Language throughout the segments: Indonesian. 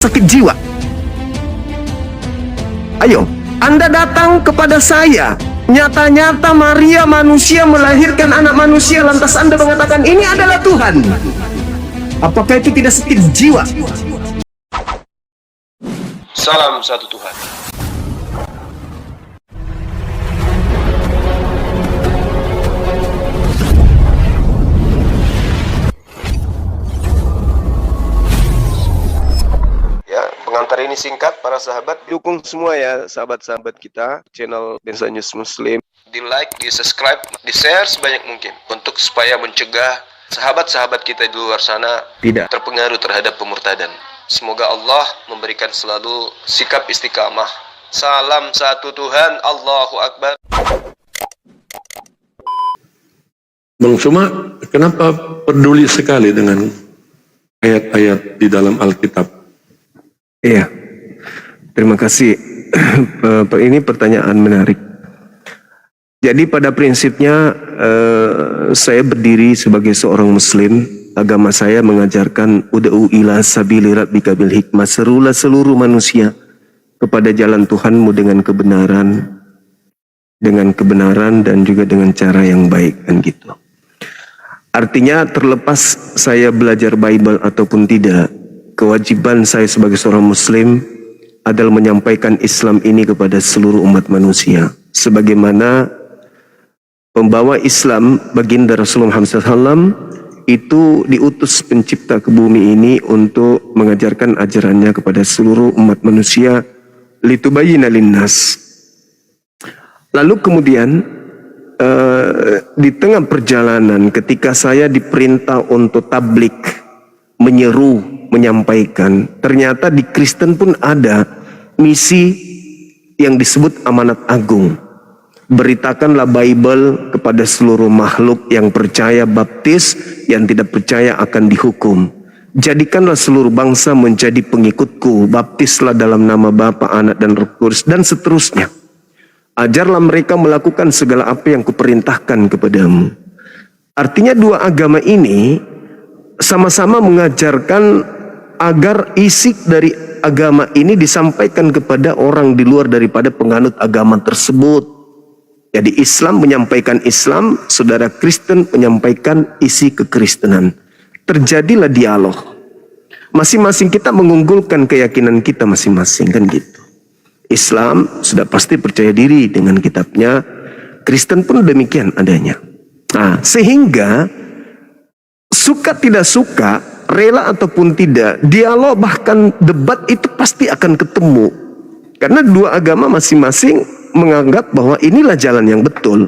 sakit jiwa. Ayo, Anda datang kepada saya. Nyata-nyata Maria manusia melahirkan anak manusia, lantas Anda mengatakan ini adalah Tuhan. Apakah itu tidak sakit jiwa? Salam satu Tuhan. Ya, pengantar ini singkat para sahabat. Dukung semua ya sahabat-sahabat kita channel Densa News Muslim. Di like, di subscribe, di share sebanyak mungkin untuk supaya mencegah sahabat-sahabat kita di luar sana Tidak. terpengaruh terhadap pemurtadan. Semoga Allah memberikan selalu sikap istiqamah. Salam satu Tuhan, Allahu Akbar. Bang Suma, kenapa peduli sekali dengan ayat-ayat di dalam Alkitab? Iya, terima kasih. Ini pertanyaan menarik. Jadi pada prinsipnya saya berdiri sebagai seorang Muslim. Agama saya mengajarkan ud'u ila sabili rabbika bil hikmah, serulah seluruh manusia kepada jalan Tuhanmu dengan kebenaran dan juga dengan cara yang baik, kan gitu. Artinya terlepas saya belajar Bible ataupun tidak, kewajiban saya sebagai seorang Muslim adalah menyampaikan Islam ini kepada seluruh umat manusia. Sebagaimana pembawa Islam baginda Rasulullah Muhammad SAW itu diutus pencipta ke bumi ini untuk mengajarkan ajarannya kepada seluruh umat manusia, litubayyina linnas. Lalu kemudian di tengah perjalanan ketika saya diperintah untuk tablik, menyeru, menyampaikan, ternyata di Kristen pun ada misi yang disebut amanat agung. Beritakanlah Bible kepada seluruh makhluk, yang percaya baptis, yang tidak percaya akan dihukum. Jadikanlah seluruh bangsa menjadi pengikutku, baptislah dalam nama Bapa, Anak dan Roh Kudus, dan seterusnya. Ajarlah mereka melakukan segala apa yang kuperintahkan kepadamu. Artinya dua agama ini sama-sama mengajarkan agar isi dari agama ini disampaikan kepada orang di luar daripada penganut agama tersebut. Jadi Islam menyampaikan Islam, saudara Kristen menyampaikan isi kekristenan. Terjadilah dialog. Masing-masing kita mengunggulkan keyakinan kita masing-masing, kan gitu. Islam sudah pasti percaya diri dengan kitabnya, Kristen pun demikian adanya. Nah, sehingga suka tidak suka, rela ataupun tidak, dialog bahkan debat itu pasti akan ketemu. Karena dua agama masing-masing menganggap bahwa inilah jalan yang betul.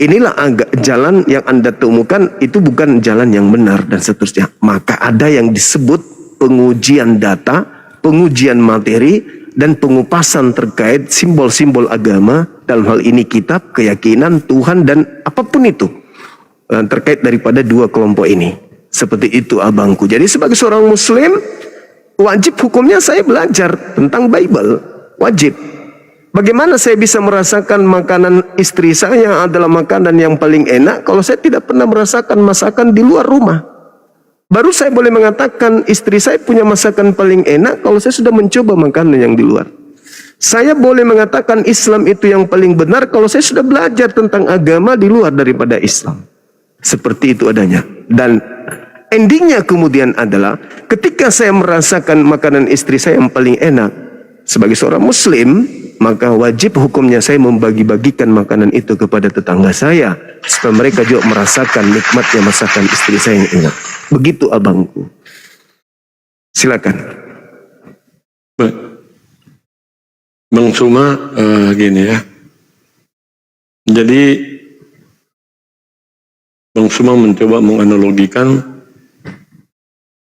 Inilah jalan yang Anda temukan itu bukan jalan yang benar dan seterusnya. Maka ada yang disebut pengujian data, pengujian materi, dan pengupasan terkait simbol-simbol agama, dalam hal ini kitab, keyakinan, Tuhan, dan apapun itu terkait daripada dua kelompok ini. Seperti itu abangku. Jadi sebagai seorang Muslim, wajib hukumnya saya belajar tentang Bible. Wajib. Bagaimana saya bisa merasakan makanan istri saya adalah makanan yang paling enak kalau saya tidak pernah merasakan masakan di luar rumah? Baru saya boleh mengatakan istri saya punya masakan paling enak kalau saya sudah mencoba makanan yang di luar. Saya boleh mengatakan Islam itu yang paling benar kalau saya sudah belajar tentang agama di luar daripada Islam. Seperti itu adanya. Dan endingnya kemudian adalah ketika saya merasakan makanan istri saya yang paling enak, sebagai seorang Muslim, maka wajib hukumnya saya membagi-bagikan makanan itu kepada tetangga saya, supaya mereka juga merasakan nikmatnya masakan istri saya yang enak. Begitu abangku. Silakan. Bang Suma, gini ya. Jadi Bang Suma mencoba menganalogikan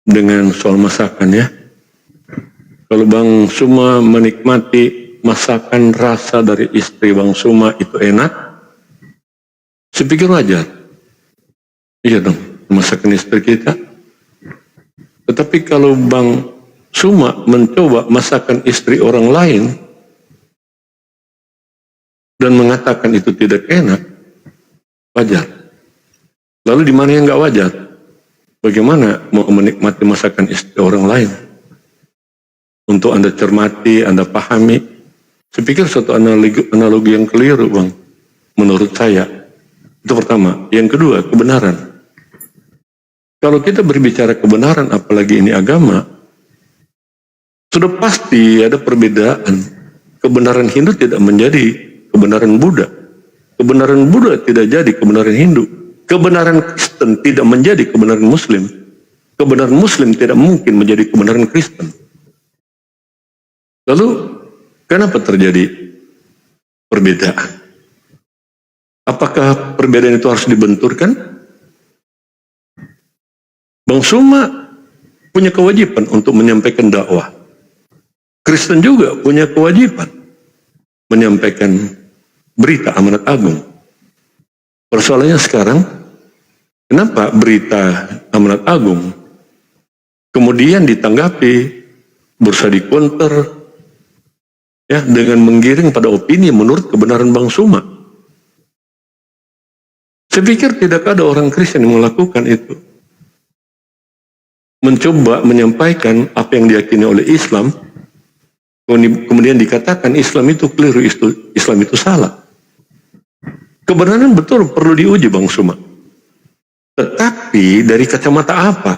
dengan soal masakan ya. Kalau Bang Suma menikmati masakan rasa dari istri Bang Suma itu enak, saya pikir wajar. Iya dong, masakan istri kita. Tetapi kalau Bang Suma mencoba masakan istri orang lain dan mengatakan itu tidak enak, wajar. Lalu di mana yang nggak wajar? Bagaimana mau menikmati masakan istri orang lain? untuk Anda cermati, Anda pahami. Saya pikir suatu analogi yang keliru, Bang. Menurut saya. Itu pertama. Yang kedua, kebenaran. Kalau kita berbicara kebenaran, apalagi ini agama, sudah pasti ada perbedaan. Kebenaran Hindu tidak menjadi kebenaran Buddha. Kebenaran Buddha tidak jadi kebenaran Hindu. Kebenaran Kristen tidak menjadi kebenaran Muslim. Kebenaran Muslim tidak mungkin menjadi kebenaran Kristen. Lalu, kenapa terjadi perbedaan? Apakah perbedaan itu harus dibenturkan? Bang Suma punya kewajiban untuk menyampaikan dakwah. Kristen juga punya kewajiban menyampaikan berita amanat agung. Persoalannya sekarang, kenapa berita amanat agung kemudian ditanggapi, berusaha dikonter, ya, dengan menggiring pada opini menurut kebenaran Bang Suma? Saya pikir tidak ada orang Kristen yang melakukan itu. Mencoba menyampaikan apa yang diyakini oleh Islam, kemudian dikatakan Islam itu keliru, Islam itu salah. Kebenaran betul perlu diuji, Bang Suma. Tetapi dari kacamata apa?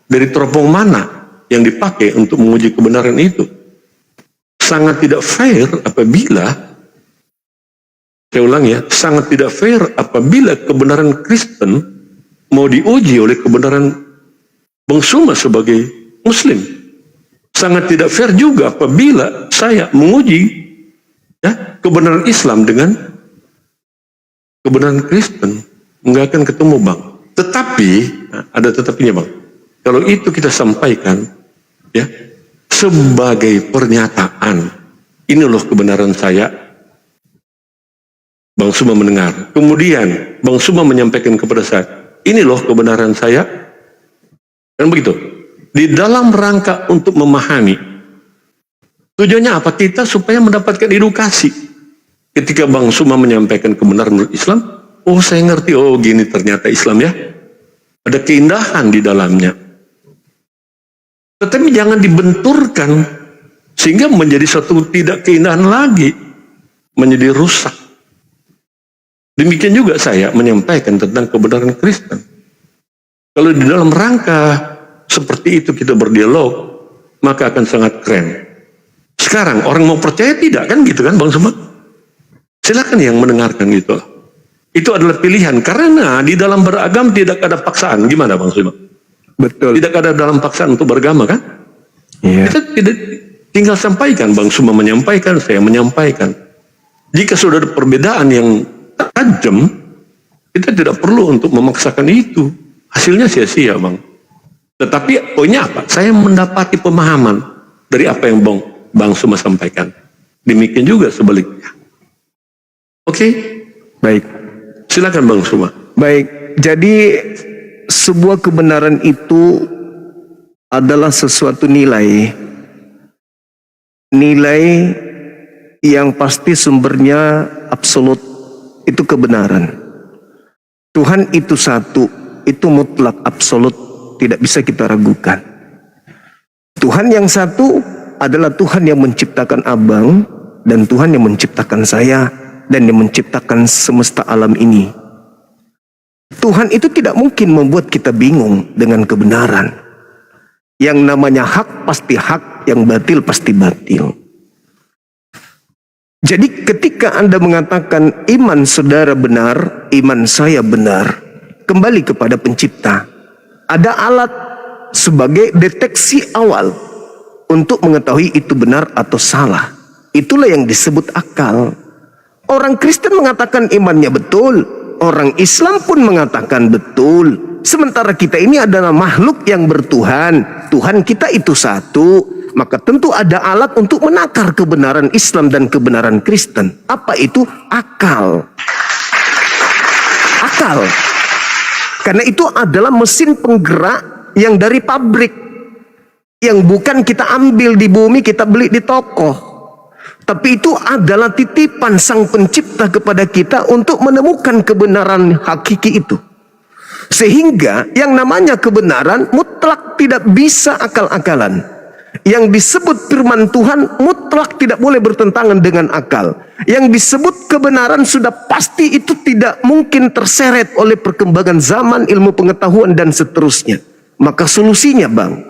Dari teropong mana yang dipakai untuk menguji kebenaran itu? Sangat tidak fair apabila, saya ulang ya, sangat tidak fair apabila kebenaran Kristen mau diuji oleh kebenaran Bang Suma sebagai Muslim. Sangat tidak fair juga apabila saya menguji, ya, kebenaran Islam dengan kebenaran Kristen. Nggak akan ketemu, Bang. Tetapi, ada tetapinya, Bang. Kalau itu kita sampaikan, ya, sebagai pernyataan, ini loh kebenaran saya, Bang Suma mendengar. Kemudian Bang Suma menyampaikan kepada saya, ini loh kebenaran saya. Dan begitu. Di dalam rangka untuk memahami. Tujuannya apa? Kita supaya mendapatkan edukasi. Ketika Bang Suma menyampaikan kebenaran menurut Islam, oh saya ngerti, oh gini ternyata Islam ya. Ada keindahan di dalamnya. Tetapi jangan dibenturkan sehingga menjadi suatu tidak keindahan lagi. Menjadi rusak. Demikian juga saya menyampaikan tentang kebenaran Kristen. Kalau di dalam rangka seperti itu kita berdialog, maka akan sangat keren. Sekarang orang mau percaya tidak kan gitu kan Bang Suma? Silakan yang mendengarkan gitu. Itu adalah pilihan karena di dalam beragam tidak ada paksaan. Gimana Bang Suma? Betul. Tidak ada dalam paksaan untuk beragama kan? Iya. Kita tidak tinggal sampaikan, Bang Suma menyampaikan, saya menyampaikan. Jika sudah ada perbedaan yang tajam, kita tidak perlu untuk memaksakan itu. Hasilnya sia-sia, Bang. Tetapi poinnya apa? Saya mendapati pemahaman dari apa yang Bang Suma sampaikan. Demikian juga sebaliknya. Oke? Baik. Silakan Bang Suma. Baik. Jadi sebuah kebenaran itu adalah sesuatu nilai. Nilai yang pasti sumbernya absolut. Itu kebenaran. Tuhan itu satu. Itu mutlak, absolut, tidak bisa kita ragukan. Tuhan yang satu adalah Tuhan yang menciptakan abang, dan Tuhan yang menciptakan saya, dan yang menciptakan semesta alam ini. Tuhan itu tidak mungkin membuat kita bingung dengan kebenaran. Yang namanya hak pasti hak, yang batil pasti batil. Jadi ketika Anda mengatakan iman saudara benar, iman saya benar, kembali kepada pencipta. Ada alat sebagai deteksi awal untuk mengetahui itu benar atau salah. Itulah yang disebut akal. Orang Kristen mengatakan imannya betul, orang Islam pun mengatakan betul. Sementara kita ini adalah makhluk yang bertuhan. Tuhan kita itu satu, maka tentu ada alat untuk menakar kebenaran Islam dan kebenaran Kristen. Apa itu? Akal. Akal. Karena itu adalah mesin penggerak yang dari pabrik. Yang bukan kita ambil di bumi, kita beli di toko. Tapi itu adalah titipan Sang Pencipta kepada kita untuk menemukan kebenaran hakiki itu. Sehingga yang namanya kebenaran mutlak tidak bisa akal-akalan. Yang disebut firman Tuhan mutlak tidak boleh bertentangan dengan akal. Yang disebut kebenaran sudah pasti itu tidak mungkin terseret oleh perkembangan zaman, ilmu pengetahuan dan seterusnya. Maka solusinya Bang,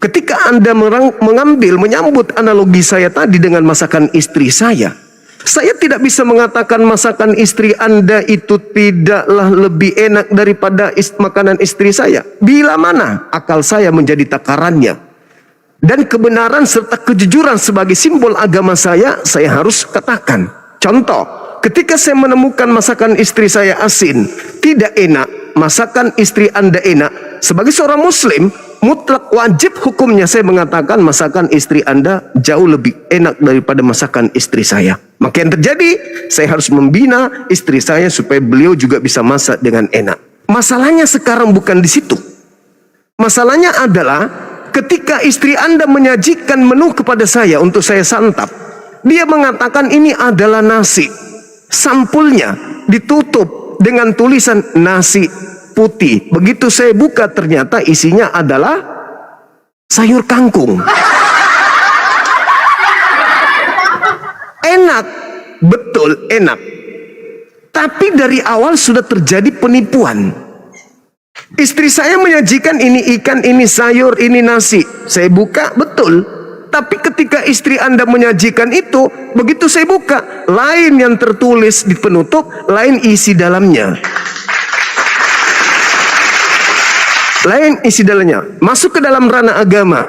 ketika Anda menyambut analogi saya tadi dengan masakan istri saya tidak bisa mengatakan masakan istri Anda itu tidaklah lebih enak daripada makanan istri saya. Bila mana akal saya menjadi takarannya. Dan kebenaran serta kejujuran sebagai simbol agama saya harus katakan. Contoh, ketika saya menemukan masakan istri saya asin, tidak enak, masakan istri Anda enak, sebagai seorang muslim, mutlak wajib hukumnya saya mengatakan masakan istri Anda jauh lebih enak daripada masakan istri saya. Maka yang terjadi, saya harus membina istri saya supaya beliau juga bisa masak dengan enak. Masalahnya sekarang bukan di situ. Masalahnya adalah ketika istri Anda menyajikan menu kepada saya untuk saya santap, dia mengatakan ini adalah nasi. Sampulnya ditutup dengan tulisan nasi putih. Begitu saya buka ternyata isinya adalah sayur kangkung. Enak, betul enak. Tapi dari awal sudah terjadi penipuan. Istri saya menyajikan ini ikan, ini sayur, ini nasi. Saya buka, betul. Tapi ketika istri Anda menyajikan itu, begitu saya buka, lain yang tertulis di penutup, lain isi dalamnya. Lain isi dalamnya. Masuk ke dalam ranah agama.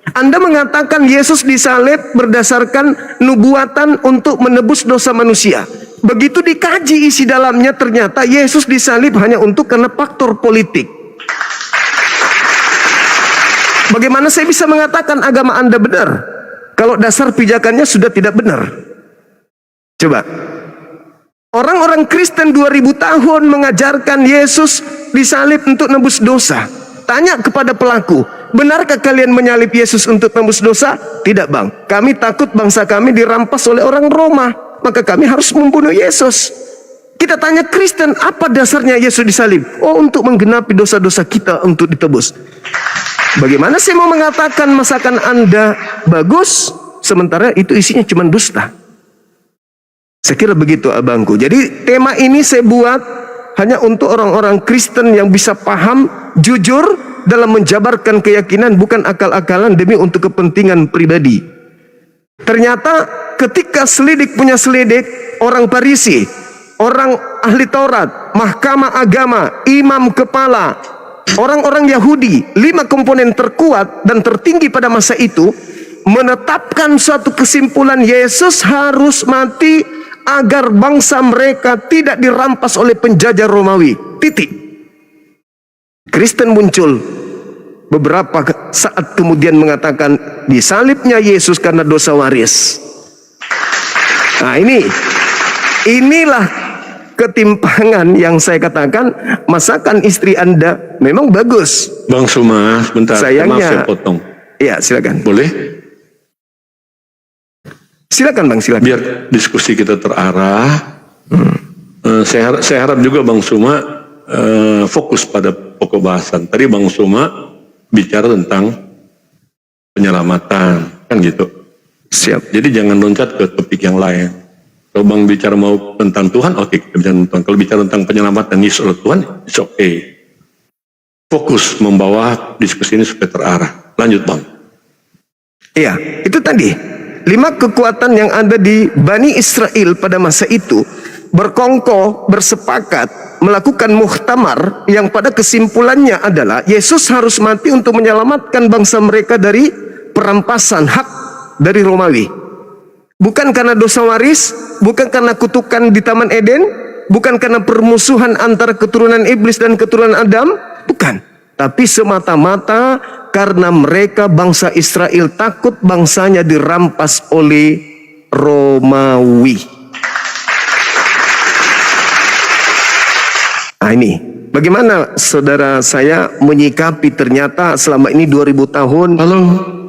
Anda mengatakan Yesus disalib berdasarkan nubuatan untuk menebus dosa manusia. Begitu dikaji isi dalamnya, ternyata Yesus disalib hanya untuk karena faktor politik. Bagaimana saya bisa mengatakan agama Anda benar kalau dasar pijakannya sudah tidak benar? Coba. Orang-orang Kristen 2000 tahun mengajarkan Yesus disalib untuk nebus dosa. Tanya kepada pelaku, benarkah kalian menyalib Yesus untuk tembus dosa? Tidak Bang, kami takut bangsa kami dirampas oleh orang Roma, maka kami harus membunuh Yesus. Kita tanya Kristen, apa dasarnya Yesus disalib? Oh, untuk menggenapi dosa-dosa kita untuk ditebus. Bagaimana saya mau mengatakan masakan Anda bagus, sementara itu isinya cuma dusta? Saya kira begitu abangku. Jadi tema ini saya buat hanya untuk orang-orang Kristen yang bisa paham, jujur dalam menjabarkan keyakinan, bukan akal-akalan demi untuk kepentingan pribadi. Ternyata ketika selidik punya selidik, orang Farisi, orang ahli Taurat, mahkamah agama, imam kepala, orang-orang Yahudi, 5 komponen terkuat dan tertinggi pada masa itu, menetapkan suatu kesimpulan, Yesus harus mati agar bangsa mereka tidak dirampas oleh penjajah Romawi. Titik. Kristen muncul beberapa saat kemudian mengatakan disalibnya Yesus karena dosa waris. Nah, inilah ketimpangan yang saya katakan. Masakan istri Anda memang bagus. Bang Suma, sebentar. Sayangnya, maaf saya potong. Iya, silakan. Boleh? Silakan Bang, silakan. Biar diskusi kita terarah. Saya harap juga Bang Suma fokus pada pokok bahasan. Tadi Bang Suma bicara tentang penyelamatan, kan gitu. Siap. Jadi jangan loncat ke topik yang lain. Kalau Bang bicara mau tentang Tuhan, oke, kita bicara tentang Tuhan. Kalau bicara tentang penyelamatan Yesus oleh Tuhan, it's okay. Fokus membawa diskusi ini supaya terarah. Lanjut Bang. Iya, itu tadi 5 kekuatan yang ada di Bani Israel pada masa itu berkongkoh, bersepakat melakukan muhtamar yang pada kesimpulannya adalah Yesus harus mati untuk menyelamatkan bangsa mereka dari perampasan hak dari Romawi. Bukan karena dosa waris, bukan karena kutukan di Taman Eden, bukan karena permusuhan antara keturunan iblis dan keturunan Adam, bukan. Tapi semata-mata karena mereka bangsa Israel takut bangsanya dirampas oleh Romawi. Nah ini, bagaimana saudara saya menyikapi ternyata selama ini 2000 tahun. Halo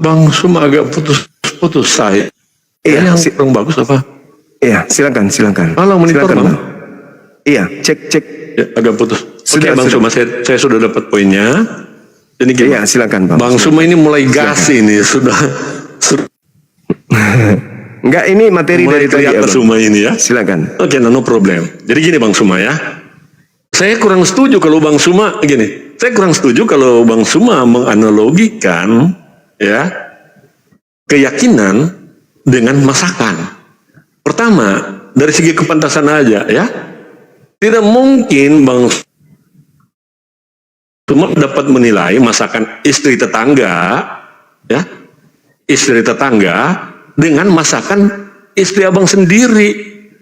Bang Suma, agak putus saya. Iya, yang kurang bagus apa? Iya, silakan. Halo monitor silakan, Bang. Iya, cek. Ya, agak putus. Sudah, Oke Bang sudah. Suma, saya sudah dapat poinnya. Ini gimana? Iya, silakan Bang. Bang Suma ini mulai gas ini, sudah Enggak, ini materi mulai dari tadi ya, teriak Bang. Suma ini ya. Silakan. Oke, no problem. Jadi gini Bang Suma ya. Saya kurang setuju kalau Bang Suma gini. Saya kurang setuju kalau Bang Suma menganalogikan ya keyakinan dengan masakan. Pertama, dari segi kepantasan aja ya. Tidak mungkin Bang Suma dapat menilai masakan istri tetangga ya. Istri tetangga dengan masakan istri abang sendiri.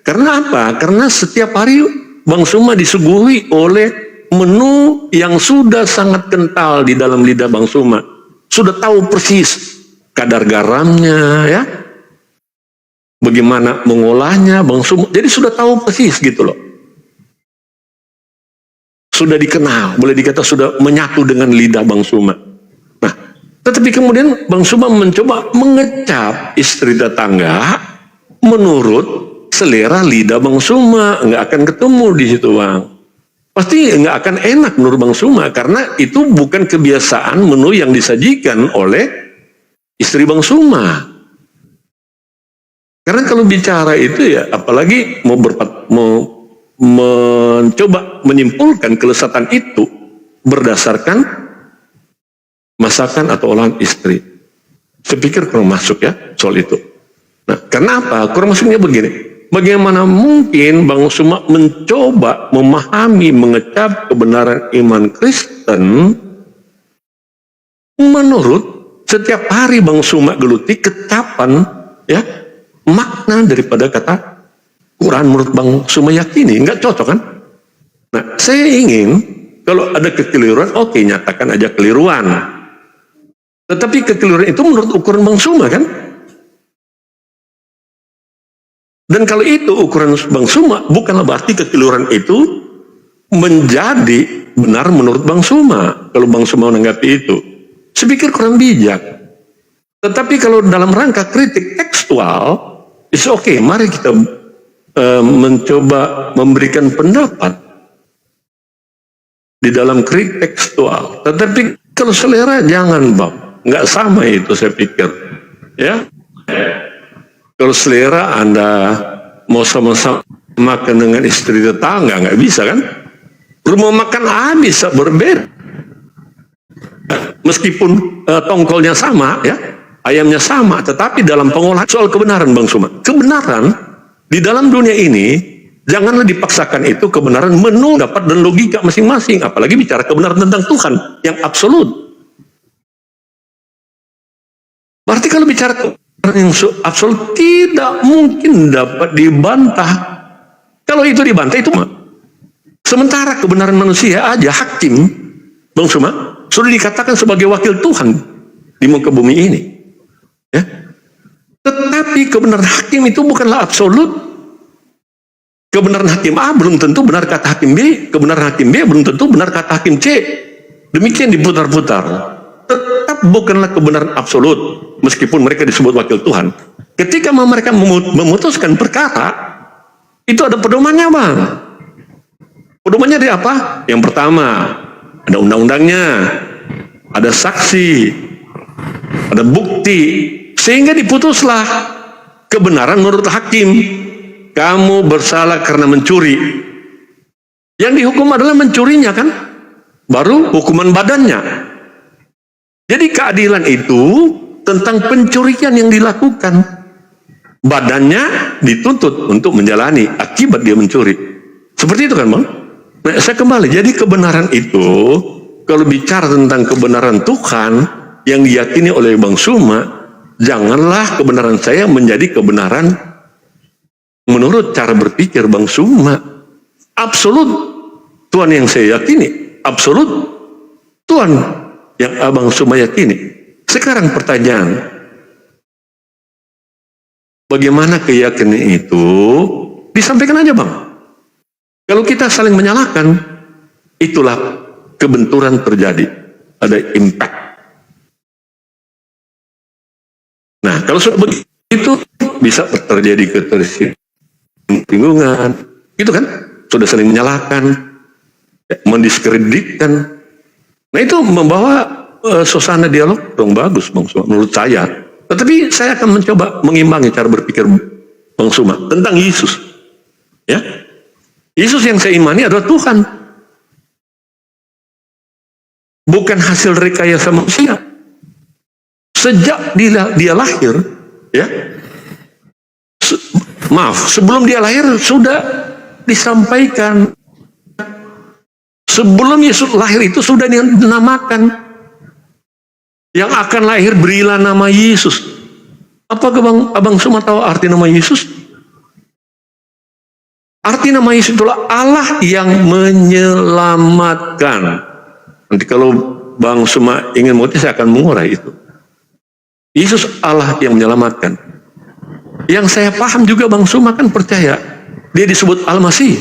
Karena apa? Karena setiap hari Bang Suma disuguhi oleh menu yang sudah sangat kental di dalam lidah Bang Suma. Sudah tahu persis kadar garamnya ya. Bagaimana mengolahnya Bang Suma. Jadi sudah tahu persis gitu loh. Sudah dikenal, boleh dikata sudah menyatu dengan lidah Bang Suma. Nah, tetapi kemudian Bang Suma mencoba mengecap istri tetangga menurut selera lidah Bang Suma. Nggak akan ketemu di situ Bang. Pasti nggak akan enak menurut Bang Suma karena itu bukan kebiasaan menu yang disajikan oleh istri Bang Suma. Karena kalau bicara itu ya, apalagi mau mencoba menyimpulkan kelezatan itu berdasarkan masakan atau olahan istri. Saya pikir kurang masuk ya soal itu. Nah, karena apa? Kurang masuknya begini. Bagaimana mungkin Bang Suma mencoba memahami, mengecap kebenaran iman Kristen menurut setiap hari Bang Suma geluti kecapan ya makna daripada kata Quran menurut Bang Suma yakini, nggak cocok kan? Nah, saya ingin kalau ada kekeliruan, oke, nyatakan aja keliruan. Tetapi kekeliruan itu menurut ukuran Bang Suma kan? Dan kalau itu ukuran Bang Suma, bukanlah berarti kekeliruan itu menjadi benar menurut Bang Suma. Kalau Bang Suma menanggapi itu, saya pikir kurang bijak. Tetapi kalau dalam rangka kritik tekstual, it's okay, mari kita mencoba memberikan pendapat di dalam kritik tekstual. Tetapi kalau selera jangan Bang, nggak sama itu saya pikir. Ya, kalau selera Anda mau sama-sama makan dengan istri tetangga nggak bisa kan? Rumah makan A bisa berbeda, meskipun tongkolnya sama ya, ayamnya sama, tetapi dalam pengolahan soal kebenaran Bang Suma, kebenaran di dalam dunia ini, janganlah dipaksakan itu kebenaran menu dapat dan logika masing-masing. Apalagi bicara kebenaran tentang Tuhan yang absolut. Berarti kalau bicara kebenaran yang absolut tidak mungkin dapat dibantah. Kalau itu dibantah itu mah. Sementara kebenaran manusia aja hakim, Bang Suma, sudah dikatakan sebagai wakil Tuhan di muka bumi ini. Ya. Tetapi kebenaran hakim itu bukanlah absolut. Kebenaran hakim A belum tentu benar kata hakim B, kebenaran hakim B belum tentu benar kata hakim C. Demikian diputar-putar. Tetap bukanlah kebenaran absolut, meskipun mereka disebut wakil Tuhan. Ketika mereka memutuskan perkara, itu ada pedomannya Bang. Pedomannya dari apa? Yang pertama, ada undang-undangnya, ada saksi, ada bukti, sehingga diputuslah kebenaran menurut hakim. Kamu bersalah karena mencuri. Yang dihukum adalah mencurinya kan? Baru hukuman badannya. Jadi keadilan itu tentang pencurian yang dilakukan. Badannya dituntut untuk menjalani akibat dia mencuri. Seperti itu kan Bang? Nah, saya kembali. Jadi kebenaran itu, kalau bicara tentang kebenaran Tuhan yang diyakini oleh Bang Suma, janganlah kebenaran saya menjadi kebenaran menurut cara berpikir Bang Suma. Absolut Tuhan yang saya yakini, absolut Tuhan yang Abang Suma yakini. Sekarang pertanyaan, bagaimana keyakinan itu disampaikan aja Bang. Kalau kita saling menyalahkan, itulah kebenturan terjadi, ada impact. Nah, kalau sudah begitu bisa terjadi ketersinggungan, gitu kan? Sudah saling menyalahkan, mendiskreditkan. Nah, itu membawa suasana dialog dong bagus Bang Suma menurut saya. Tetapi saya akan mencoba mengimbangi cara berpikir Bang Suma tentang Yesus. Ya, Yesus yang saya imani adalah Tuhan, bukan hasil rekayasa manusia. Sejak dia lahir, ya, sebelum dia lahir sudah disampaikan. Sebelum Yesus lahir itu sudah dinamakan, yang akan lahir berilah nama Yesus. Apakah Abang Suma tahu arti nama Yesus? Arti nama Yesus itulah Allah yang menyelamatkan. Nanti kalau Bang Suma ingin mengerti, saya akan mengurai itu. Yesus Allah yang menyelamatkan. Yang saya paham juga Bang Suma kan percaya dia disebut Al-Masih.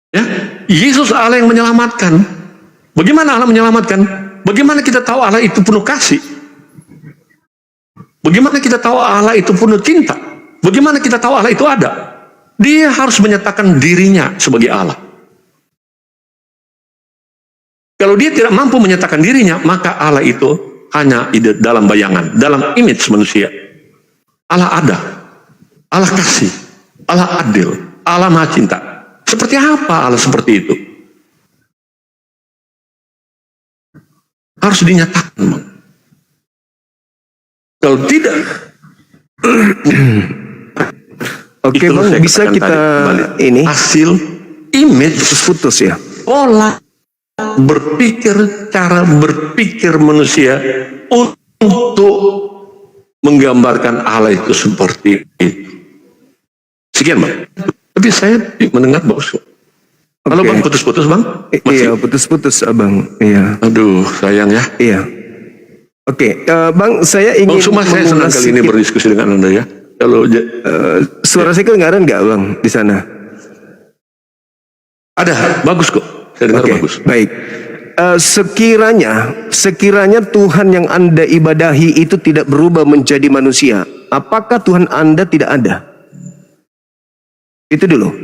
Ya, Yesus Allah yang menyelamatkan. Bagaimana Allah menyelamatkan? Bagaimana kita tahu Allah itu penuh kasih? Bagaimana kita tahu Allah itu penuh cinta? Bagaimana kita tahu Allah itu ada? Dia harus menyatakan dirinya sebagai Allah. Kalau dia tidak mampu menyatakan dirinya, maka Allah itu hanya dalam bayangan, dalam image manusia. Allah ada, Allah kasih, Allah adil, Allah maha cinta. Seperti apa Allah seperti itu? Harus dinyatakan, Bang. Kalau tidak, Oke Bang, bisa kita ini hasil image putus ya. Pola berpikir, cara berpikir manusia untuk menggambarkan Allah itu seperti itu. Sekian Bang. Tapi saya mendengar bagus kok. Halo Bang, putus-putus Bang? Iya, putus-putus Abang. Iya. Aduh, sayang ya. Iya. Oke, Bang, saya ingin Bang Suma, saya senang kali ini berdiskusi dengan Anda ya. Kalau suara saya kedengaran nggak Bang di sana? ada, bagus kok. Saya dengar bagus. Baik. Sekiranya Tuhan yang Anda ibadahi itu tidak berubah menjadi manusia, apakah Tuhan Anda tidak ada? Itu dulu.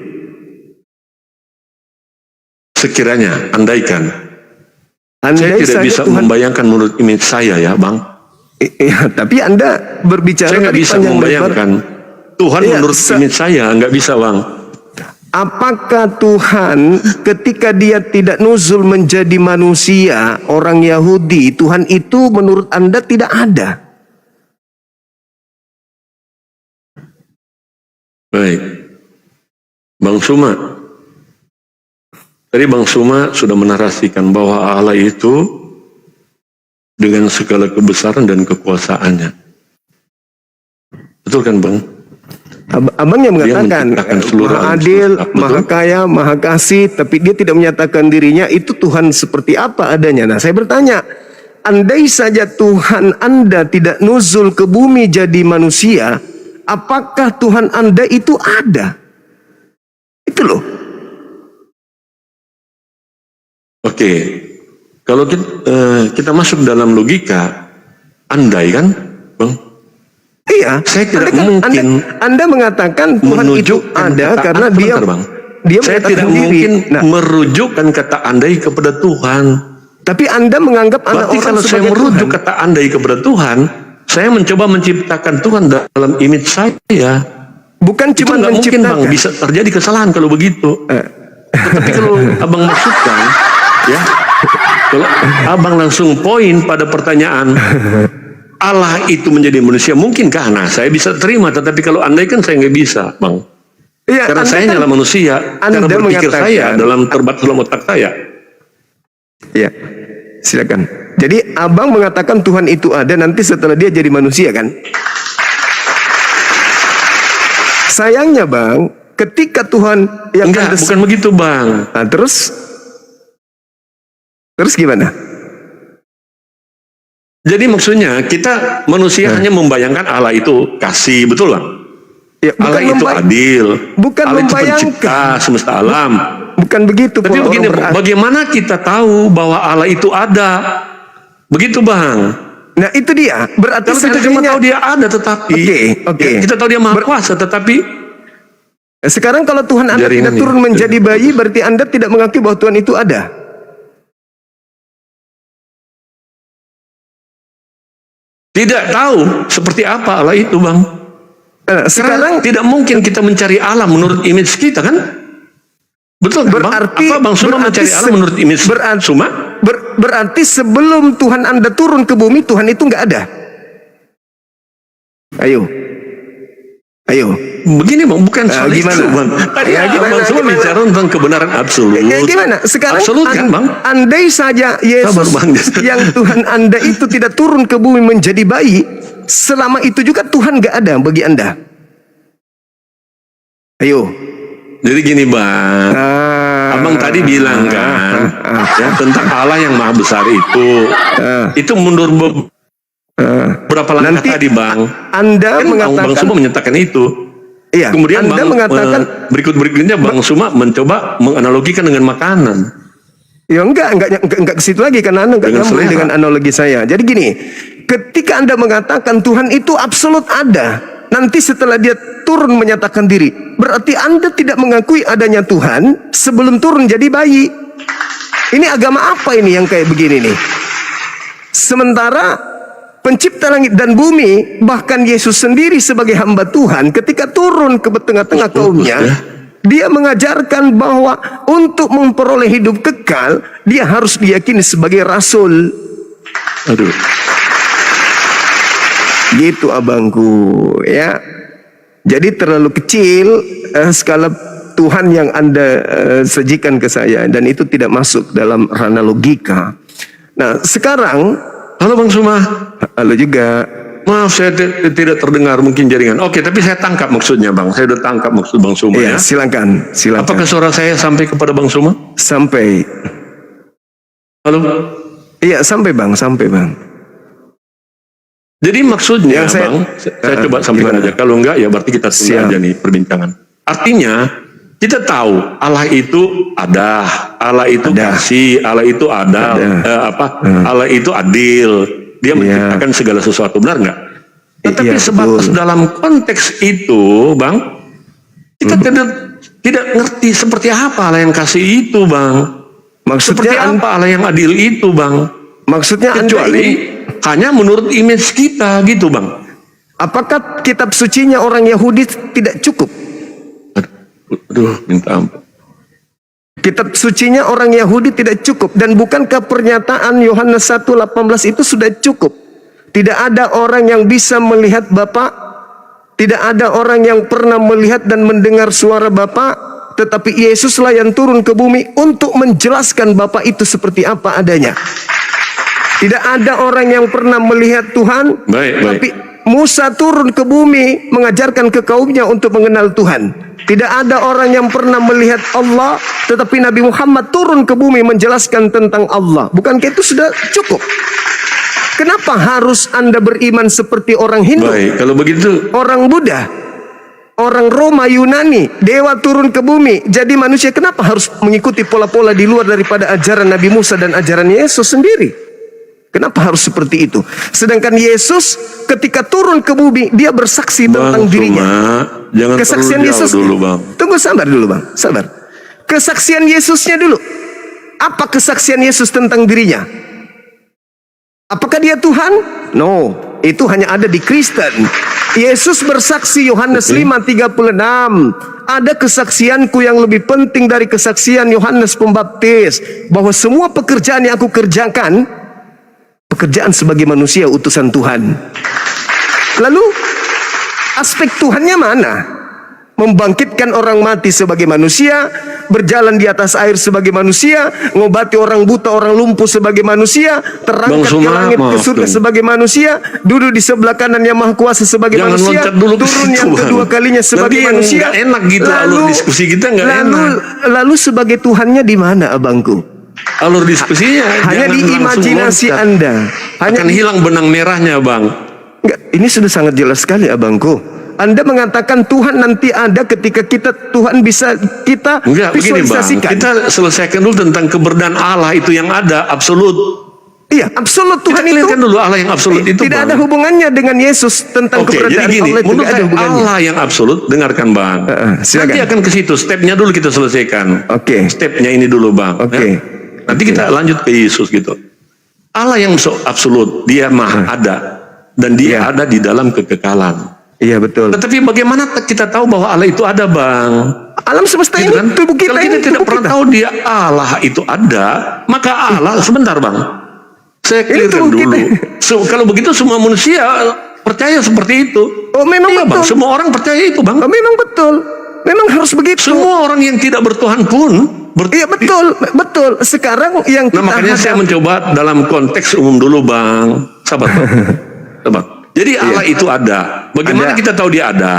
Sekiranya, andaikan. Andai Saya tidak bisa Tuhan, membayangkan menurut image saya ya Bang. Iya, tapi Anda berbicara Saya nggak bisa membayangkan. Tuhan menurut image saya nggak bisa Bang. Apakah Tuhan ketika dia tidak nuzul menjadi manusia, orang Yahudi, Tuhan itu menurut Anda tidak ada? Baik. Bang Suma, tadi Bang Suma sudah menarasikan bahwa Allah itu dengan segala kebesaran dan kekuasaannya. Betul kan Bang? Abang yang mengatakan maha adil, maha kaya, maha kasih, tapi dia tidak menyatakan dirinya itu Tuhan seperti apa adanya. Nah, saya bertanya, andai saja Tuhan Anda tidak nuzul ke bumi jadi manusia, apakah Tuhan Anda itu ada? Itu loh. Oke, kalau kita masuk dalam logika, andai kan, Bang? Iya, saya tidak mungkin. Anda mengatakan Tuhan itu ada karena dia saya tidak mungkin merujukkan kata andai kepada Tuhan. Tapi Anda menganggap anak berarti orang kalau saya merujuk kata andai kepada Tuhan, saya mencoba menciptakan Tuhan dalam image saya. Bukan cuma nggak mungkin Bang, bisa terjadi kesalahan kalau begitu. Tapi kalau Abang maksudkan, ya, kalau Abang langsung poin pada pertanyaan, Allah itu menjadi manusia, mungkinkah? Nah, saya bisa terima, tetapi kalau andai kan saya nggak bisa, Bang. Ya, karena saya nyala manusia, cara berpikir saya dalam terbatas dalam otak saya. Ya, silakan. Jadi Abang mengatakan Tuhan itu ada nanti setelah dia jadi manusia kan? Sayangnya Bang, ketika Tuhan yang enggak, bukan begitu Bang. Nah, terus gimana? Jadi maksudnya kita manusia hanya membayangkan Allah itu kasih, betul Bang? Ya, Allah itu adil, bukan Allah itu membayangkan. pencipta semesta alam. Bukan begitu. Tapi begini, bagaimana kita tahu bahwa Allah itu ada? Begitu Bang. Nah itu dia. Berarti kalau kita cuma tahu dia ada, tetapi ya, kita tahu dia maha kuasa, tetapi sekarang kalau Tuhan Anda tidak turun menjadi bayi, berarti Anda tidak mengakui bahwa Tuhan itu ada. Tidak tahu seperti apa Allah itu, Bang. Sekarang Tidak mungkin kita mencari Allah menurut image kita, kan? Betul, berarti Bang? Apa Bang Suma mencari Allah menurut image Suma? Berarti sebelum Tuhan Anda turun ke bumi, Tuhan itu nggak ada. Ayo. Begini, Bang, bukan soal itu, gimana? Bang. Tadi Bang Suma bicara tentang kebenaran absolut. Gimana? Sekarang absolut kan, Bang? Andai saja Yesus yang Tuhan Anda itu tidak turun ke bumi menjadi bayi, selama itu juga Tuhan nggak ada bagi Anda. Ayo. Jadi gini, Bang. Abang tadi bilang kan, ya, tentang Allah yang maha besar itu. Itu mundur berapa langkah Nanti tadi, Bang? Anda Kan mengatakan, Bang Suma menyatakan itu. Iya, Kemudian Anda Bang mengatakan berikutnya Bang Suma mencoba menganalogikan dengan makanan. ya enggak ke situ lagi karena Anda enggak Dengan nyambung selera. dengan analogi saya. Jadi gini, ketika Anda mengatakan Tuhan itu absolut ada, nanti setelah dia turun menyatakan diri, berarti Anda tidak mengakui adanya Tuhan sebelum turun jadi bayi. Ini agama apa ini yang kayak begini nih? Sementara pencipta langit dan bumi, bahkan Yesus sendiri sebagai hamba Tuhan ketika turun ke tengah-tengah kaumnya, dia mengajarkan bahwa untuk memperoleh hidup kekal, dia harus diyakini sebagai rasul. Aduh. Gitu abangku, ya. Jadi terlalu kecil skala Tuhan yang Anda sajikan ke saya, dan itu tidak masuk dalam ranah logika. Nah, sekarang Halo Bang Suma. halo juga. Maaf saya tidak terdengar mungkin jaringan. Oke, tapi saya tangkap maksudnya, Bang. Saya udah tangkap maksud Bang Suma, Iya, ya. silakan. Apakah suara saya sampai kepada Bang Suma? Sampai. Halo? Iya, sampai Bang. Jadi maksudnya, Yang saya- Bang, saya coba sampaikan gimana? aja. Kalau enggak, ya berarti kita tunda Siap. aja nih perbincangan. Artinya, kita tahu Allah itu ada, Allah itu Ada. kasih, Allah itu ada, Allah itu adil. Dia menciptakan segala sesuatu, benar nggak? Tetapi Iya, sebatas betul. dalam konteks itu, Bang, kita tidak ngerti seperti apa Allah yang kasih itu, Bang. Seperti Maksudnya apa Allah yang adil itu, Bang. Maksudnya Anda Kecuali ingin, hanya menurut image kita gitu, Bang. apakah kitab sucinya orang Yahudi tidak cukup? Aduh, minta ampun. Kitab sucinya orang Yahudi tidak cukup, dan bukankah pernyataan Yohanes 1:18 itu sudah cukup? Tidak ada orang yang bisa melihat Bapa, tidak ada orang yang pernah melihat dan mendengar suara Bapa, tetapi Yesuslah yang turun ke bumi untuk menjelaskan Bapa itu seperti apa adanya. Tidak ada orang yang pernah melihat Tuhan, Baik. tapi Musa turun ke bumi mengajarkan ke kaumnya untuk mengenal Tuhan. Tidak ada orang yang pernah melihat Allah, tetapi Nabi Muhammad turun ke bumi menjelaskan tentang Allah. Bukankah itu sudah cukup? Kenapa harus Anda beriman seperti orang Hindu, Baik, kalau begitu, orang Buddha, orang Roma, Yunani, dewa turun ke bumi jadi manusia? Kenapa harus mengikuti pola-pola di luar daripada ajaran Nabi Musa dan ajaran Yesus sendiri? Kenapa harus seperti itu? Sedangkan Yesus ketika turun ke bumi, dia bersaksi tentang Bang dirinya. Suma, jangan Kesaksian terlalu jauh Yesus dulu, Bang. Tunggu, sabar dulu Bang, sabar. Kesaksian Yesusnya dulu. Apa kesaksian Yesus tentang dirinya? Apakah dia Tuhan? No, itu hanya ada di Kristen. Yesus bersaksi Yohanes 5:36. Ada kesaksianku yang lebih penting dari kesaksian Yohanes Pembaptis, bahwa semua pekerjaan yang aku kerjakan, pekerjaan sebagai manusia utusan Tuhan. Lalu aspek Tuhannya mana? Membangkitkan orang mati sebagai manusia, berjalan di atas air sebagai manusia, ngobati orang buta, orang lumpuh sebagai manusia, terangkat Bang Suma, ke langit, ke maaf surga dong. sebagai manusia, duduk di sebelah kanan yang maha kuasa sebagai Jangan manusia, loncat dulu ke turun situ, yang Bang. kedua kalinya sebagai Nanti yang manusia. nggak enak gitu, alur diskusi kita nggak enak. Lalu sebagai Tuhannya di mana, abangku? alur diskusinya Hanya jangan di langsung imajinasi loncat. Anda. Hanya Akan hilang benang merahnya, Bang. Enggak, ini sudah sangat jelas sekali, abangku. Anda mengatakan Tuhan nanti ada ketika Tuhan bisa kita Enggak, begini, Bang. visualisasikan. Kita selesaikan dulu tentang keberadaan Allah itu yang ada, absolut. Iya, absolut Tuhan Kita itu. lihatkan dulu Allah yang absolut itu, tidak Bang. ada hubungannya dengan Yesus tentang Oke, jadi keberadaan gini, Allah itu. menurut Tidak ada saya hubungannya. Allah yang absolut, dengarkan, Bang. silakan. Nanti akan ke situ, stepnya dulu kita selesaikan. Oke. Stepnya ini dulu, Bang. Oke. Ya. Nanti kita lanjut ke Yesus gitu. Allah yang absolut, dia maha ada. dan dia Iya. ada di dalam kekekalan. Iya betul. Tetapi bagaimana kita tahu bahwa Allah itu ada, Bang? Alam semesta Gitu ini kan? tubuh kita Kalau kita ini tidak tubuh pernah kita. tahu dia Allah itu ada, maka Allah sebentar, Bang. Saya clearkan tubuh dulu. kita. Kalau begitu semua manusia percaya seperti itu. Oh memang Iya, Bang. betul. Semua orang percaya itu, Bang. Oh, memang betul. Memang harus begitu. Semua orang yang tidak bertuhan pun Iya betul, betul. Sekarang yang kita Nah, makanya saya mencoba dalam konteks umum dulu, Bang. Sabar, Bang. Sabar. Jadi Allah itu ada. Bagaimana Ada. kita tahu dia ada?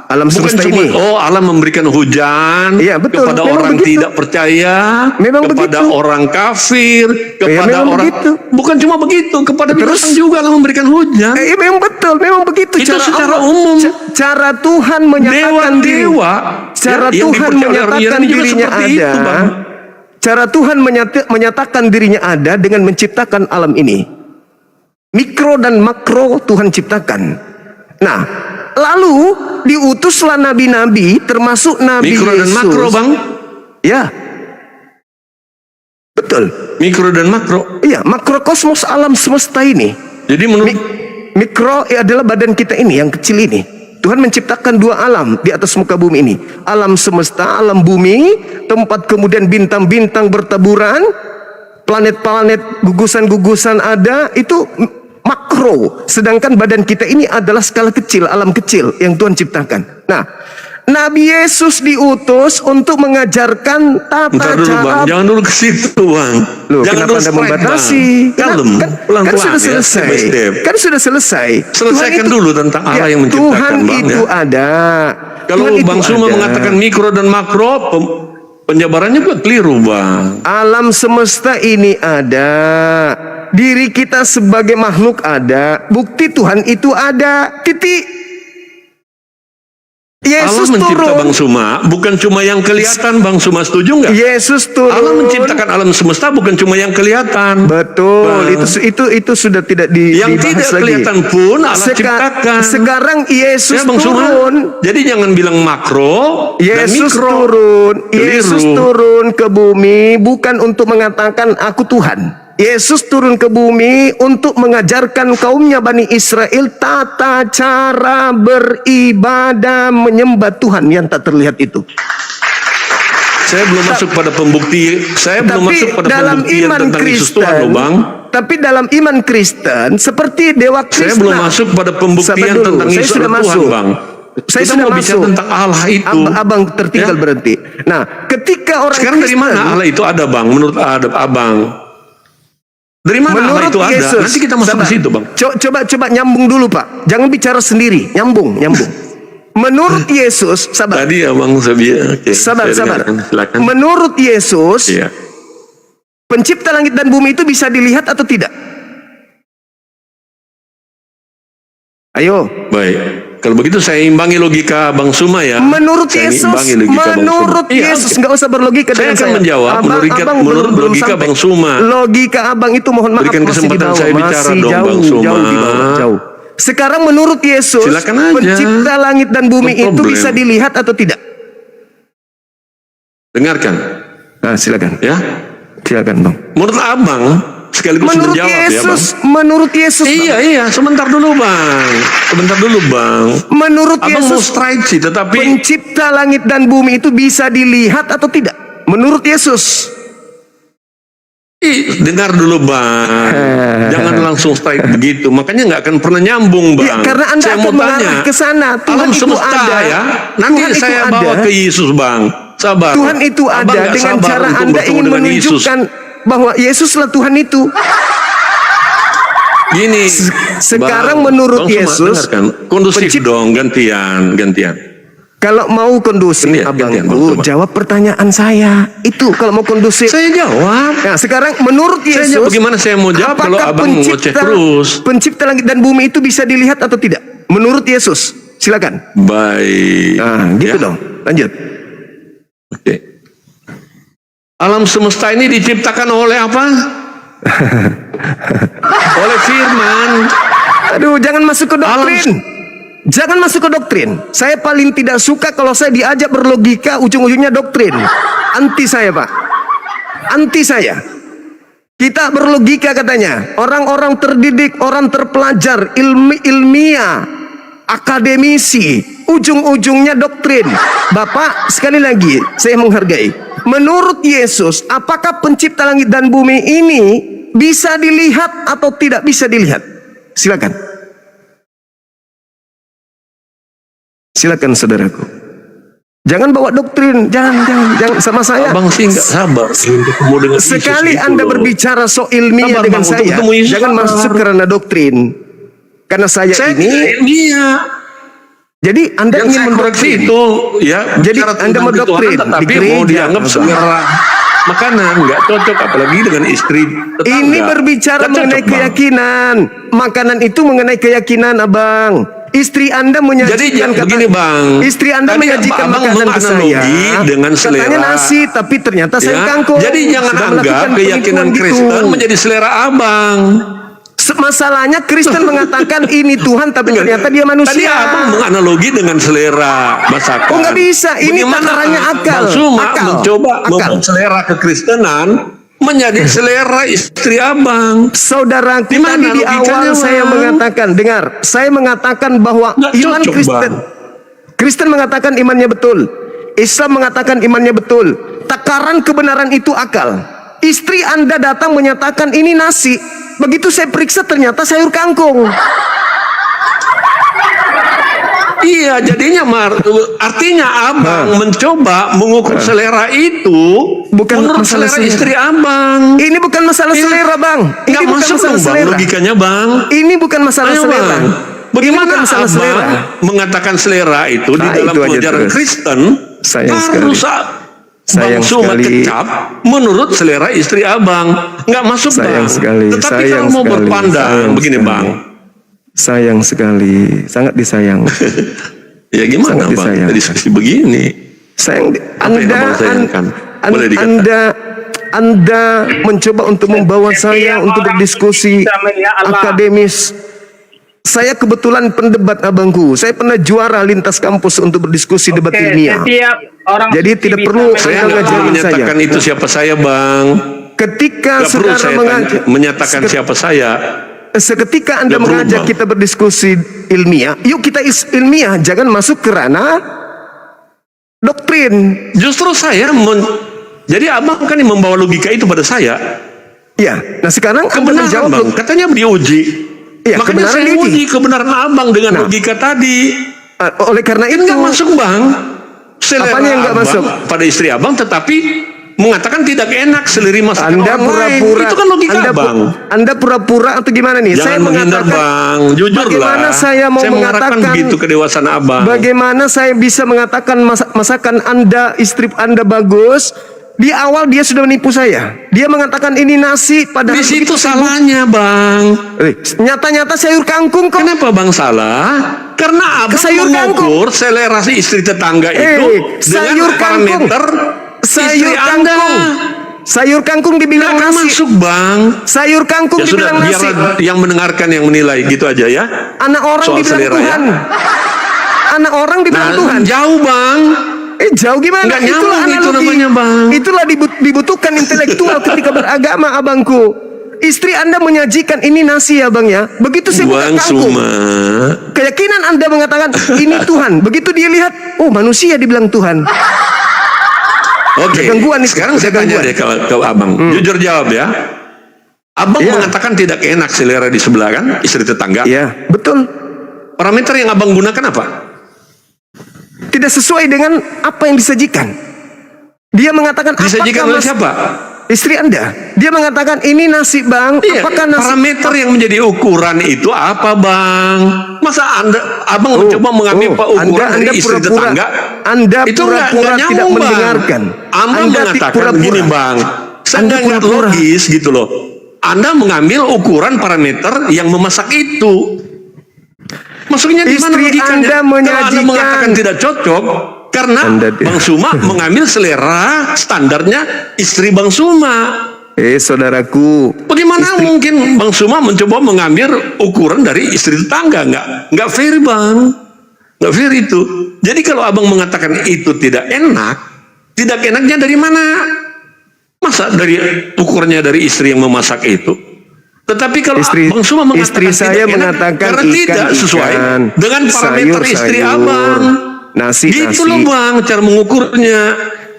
Alam Bukan semesta cuma, ini. oh Allah memberikan hujan Iya, betul. kepada Memang orang begitu. tidak percaya, Memang kepada begitu. orang kafir, kepada memang orang begitu. bukan cuma begitu, kepada Terus? binatang juga Allah memberikan hujan. memang betul, memang begitu. Itu secara Allah. umum. Cara Tuhan menyatakan diri. Dewa-dewa Cara yang Tuhan dipercaya oleh orang menyatakan Yunani juga dirinya seperti ada. itu, Bang. Cara Tuhan menyatakan dirinya ada dengan menciptakan alam ini. Mikro dan makro Tuhan ciptakan. Nah, lalu diutuslah nabi-nabi, termasuk Nabi Mikro Yesus. dan makro, Bang. Ya, betul. Mikro dan makro. Iya, makrokosmos alam semesta ini. Jadi menurut Mikro adalah badan kita ini yang kecil ini. Tuhan menciptakan dua alam di atas muka bumi ini. Alam semesta, alam bumi, tempat kemudian bintang-bintang bertaburan, planet-planet, gugusan-gugusan ada, itu makro. Sedangkan badan kita ini adalah skala kecil, alam kecil yang Tuhan ciptakan. Nah, Nabi Yesus diutus untuk mengajarkan tata Bentar dulu, cara. Bang. Jangan dulu ke situ, Bang. Loh, Jangan kenapa dulu Anda strike, membatasi? Bang. Kalem, Kan pelan-pelan sudah ya, selesai. step by step. Kan sudah selesai. Selesaikan Tuhan dulu tentang Allah yang menciptakan, Tuhan Bang, itu ya. ada. Kalau Tuhan itu Bang Suma ada. mengatakan mikro dan makro, penjabarannya juga keliru, Bang. Alam semesta ini ada. Diri kita sebagai makhluk ada. Bukti Tuhan itu ada. Titik. Allah Yesus mencipta Bang turun. Suma, bukan cuma yang kelihatan, Bang Suma setuju nggak? Yesus turun. Allah menciptakan alam semesta bukan cuma yang kelihatan. Betul. Bang. Itu sudah tidak Yang dibahas tidak lagi. kelihatan pun Allah ciptakan. Sekarang Yesus Ya, Bang Suma. turun. Jadi jangan bilang makro dan Yesus mikro. turun. Keliru. Yesus turun ke bumi bukan untuk mengatakan aku Tuhan. Yesus turun ke bumi untuk mengajarkan kaumnya Bani Israel tata cara beribadah menyembah Tuhan yang tak terlihat itu. Saya belum masuk pada pembukti. Saya belum masuk pada dalam pembuktian iman tentang Yesus Tuhan, Kristen, loh, Bang. tapi dalam iman Kristen seperti Dewa Krishna. Saya belum masuk pada pembuktian Sabar dulu, tentang saya Yesus sudah Tuhan, masuk. Bang. Saya Kita sudah mau bicara masuk. tentang Allah itu. Abang tertinggal Ya. berhenti. Nah, ketika orang Sekarang dari Kristen, mana Allah itu ada, Bang? Menurut Abang. Dari mana Allah menurut itu ada? Yesus, Nanti kita masuk sabar. ke situ, Bang. Coba nyambung dulu, Pak. Jangan bicara sendiri. Nyambung. Menurut Yesus, sabar. Tadi Abang Sabia. Oke, Sabar. saya dengarkan. Silakan. Menurut Yesus, Iya. pencipta langit dan bumi itu bisa dilihat atau tidak? Ayo. Baik. Kalau begitu saya imbangi logika Bang Suma ya. Menurut Saya Yesus, imbangi logika Bang Suma. menurut Iya, Yesus, oke. nggak usah berlogika Saya dengan akan menjawab menurut belum logika sampai. Bang Suma. Logika abang itu mohon maaf Berikan masih di kesempatan bawah, saya bicara masih dong, jauh, Bang Suma. jauh di bawah, jauh. Sekarang menurut Yesus, Silakan aja. pencipta langit dan bumi No itu problem. bisa dilihat atau tidak? Dengarkan, Nah, silakan, ya. silakan bang. Menurut Abang sekaligus Menurut menjawab ya, Bang. Yesus, menurut Yesus, Bang. Iya, sebentar dulu, Bang. Sebentar dulu, Bang. Menurut Abang mau Yesus, strike sih, tetapi pencipta langit dan bumi itu bisa dilihat atau tidak? Menurut Yesus. dengar dulu, Bang. Jangan langsung strike begitu. Makanya nggak akan pernah nyambung, Bang. Ya, karena Anda saya akan mau mengarah tanya. ke sana. Tuhan Alam itu semesta ada. ya. Nanti Tuhan itu saya ada. bawa ke Yesus, Bang. Sabar. Tuhan itu Abang ada nggak dengan sabar cara untuk Anda bertemu ingin dengan Yesus. menunjukkan bahwa Yesuslah Tuhan itu. Gini. Sekarang Bang, menurut Bang Suma, Yesus, dengarkan. Kondusif dong, gantian. Kalau mau kondusif, Gantian, Bang abangku, Suma. jawab pertanyaan saya. Itu kalau mau kondusif. Saya jawab. Nah, sekarang menurut Saya Yesus, jawab bagaimana saya mau jawab kalau apakah Abang ngoceh terus? pencipta langit dan bumi itu bisa dilihat atau tidak? Menurut Yesus, silakan. Baik. Nah, gitu Ya. dong. Lanjut. Oke. Alam semesta ini diciptakan oleh apa? Oleh firman. Aduh, jangan masuk ke Alam- doktrin. Jangan masuk ke doktrin. Saya paling tidak suka kalau saya diajak berlogika, ujung-ujungnya doktrin. Anti saya, Pak. Anti saya. Kita berlogika katanya. Orang-orang terdidik, orang terpelajar, ilmiah, akademisi, ujung-ujungnya doktrin. Bapak, sekali lagi, saya menghargai. Menurut Yesus, apakah pencipta langit dan bumi ini bisa dilihat atau tidak bisa dilihat? Silakan. Silakan saudaraku. Jangan bawa doktrin, jangan sama saya. Abang sih nggak sabar untuk ketemu dengan Yesus Sekali gitu Anda loh. berbicara soal ilmiah Sabar, dengan Bang, untuk saya, ketemu Yesus jangan sabar. masuk karena doktrin. Karena saya ini, iya. jadi Anda Yang ingin saya koreksi mendoktrin. itu ya. Jadi bicara Anda tentang mau doktrin ketuhanan, tapi di mau gereja, dianggap Abang. selera makanan nggak cocok, apalagi dengan istri tetangga. Ini berbicara Nggak mengenai cocok, Bang. keyakinan. Makanan itu mengenai keyakinan, Abang. Istri Anda menyajikan Jadi begini, Bang. Istri Anda Tadi menyajikan Abang makanan ke saya. menganalogi dengan selera. Katanya nasi, tapi ternyata saya Ya, kangkung. jadi jangan Sudah anggap melakukan keyakinan penipuan Kristen gitu. menjadi selera abang. Masalahnya Kristen mengatakan ini Tuhan, tapi ternyata dia manusia. Tadi abang menganalogi dengan selera masakan. Oh, nggak bisa. Ini takarannya akal. Bang Suma Akal. mencoba Akal. membuat selera kekristenan menjadi selera istri abang. Saudaraku, Di mana tadi di logikanya, awal saya Bang? mengatakan, dengar, saya mengatakan bahwa Nggak iman cocok, Kristen, Bang. Kristen mengatakan imannya betul, Islam mengatakan imannya betul. Takaran kebenaran itu akal. Istri Anda datang menyatakan ini nasi, begitu saya periksa ternyata sayur kangkung. Iya, jadinya artinya abang mencoba mengukur selera itu Bukan menurut masalah selera selera. istri abang. Ini bukan masalah Iya. selera, Bang. Ini Nggak bukan masuk masalah dong, Bang, selera. logikanya, Bang. Ini bukan masalah Ayo, selera. Bang. Ini Bagaimana bukan masalah abang selera. mengatakan selera itu di Nah, dalam itu aja pelajaran terus. Kristen Sayang harus Sayang Bang Suma sekali. kecap menurut selera istri abang. Nggak masuk, Sayang Bang. sekali, Tetapi sayang kalau mau sekali, berpandang sayang begini, sekali. Bang. Sayang sekali, sangat disayang. Ya gimana, Sangat Bang? disayang. Diskusi begini. Sayang, Apa yang abang sayangkan? Boleh dikatakan. Anda mencoba untuk membawa saya untuk berdiskusi akademis. Saya kebetulan pendebat, abangku. Saya pernah juara lintas kampus untuk berdiskusi debat ilmiah. Setiap orang Jadi tidak perlu Saya Anda nggak perlu ngajarin menyatakan saya. itu siapa saya, Bang. Ketika Nggak perlu saudara saya menyatakan siapa saya. seketika Anda Nggak perlu, mengajak Bang. kita berdiskusi ilmiah, yuk kita ilmiah, jangan masuk ke ranah doktrin. Justru saya jadi abang kan yang membawa logika itu pada saya. Ya, nah sekarang Anda Kebenaran, menjawab, Bang. Katanya diuji. Iya, Makanya kebenaran saya diuji. uji kebenaran abang dengan Nah. logika tadi. oleh karena Kan itu nggak masuk, Bang. Selera Apanya yang nggak abang masuk? pada istri abang, tetapi mengatakan tidak enak selera masakan Anda orang pura-pura, lain. Itu kan logika abang. Anda pura-pura atau gimana nih? Jangan menghindar, Bang. Jujur bagaimana lah. saya mau mengharapkan mengatakan begitu kedewasaan abang. Bagaimana saya bisa mengatakan masakan Anda, istri Anda bagus? Di awal dia sudah menipu saya. Dia mengatakan ini nasi, padahal Di situ begitu salahnya, Bang. nyata-nyata sayur kangkung kok. Kenapa, Bang, salah? Karena abang Sayur mengukur selera si istri tetangga itu sayur dengan kangkung. parameter Sayur istri Anda. kangkung. Sayur kangkung dibilang Nggak nasi. masuk, Bang. Sayur kangkung Ya sudah, dibilang biar nasi. yang mendengarkan yang menilai gitu aja ya. Anak orang Soal dibilang selera, Tuhan. ya. Anak orang dibilang Nah, Tuhan. jauh, Bang. Jauh gimana? Nggak nyambung itu namanya, Bang. Itulah dibutuhkan intelektual ketika beragama, abangku. Istri Anda menyajikan ini nasi, ya, Bang, ya. Begitu saya buka Bang kangkung, Suma. keyakinan Anda mengatakan ini Tuhan. Begitu dia lihat, oh, manusia dibilang Tuhan. Oke, Ada gangguan nih, sekarang ada saya tanya gangguan. deh ke abang. Jujur jawab ya. Abang Iya. mengatakan tidak enak selera di sebelah kan, istri tetangga. Iya, betul. Parameter yang abang gunakan apa? Tidak sesuai dengan apa yang disajikan. Dia mengatakan Disajikan apakah oleh siapa? Istri Anda. Dia mengatakan ini nasi, Bang. Iya, Apakah nasi? parameter yang menjadi ukuran itu apa, Bang? Masa abang mencoba mengambil ukuran dari istri tetangga? Anda Itu pura-pura nggak tidak nyambung, Bang. mendengarkan. Anda mengatakan pura-pura. begini, Bang. Saya Anda nggak pura-pura. logis gitu loh. Anda mengambil ukuran parameter yang memasak itu. Maksudnya di mana Istri logikanya? Anda Kalau Anda menyajikan- mengatakan tidak cocok, karena Anda- Bang Suma mengambil selera standarnya istri Bang Suma. Saudaraku. Bagaimana mungkin Bang Suma mencoba mengambil ukuran dari istri tetangga? Nggak fair, Bang. Nggak fair itu. Jadi kalau abang mengatakan itu tidak enak, tidak enaknya dari mana? Masa dari ukurnya dari istri yang memasak itu? Tetapi kalau Bang Suma mengatakan istri saya tidak enak, mengatakan karena tidak sesuai dengan parameter istri abang. nasi. Gitu loh Bang, cara mengukurnya.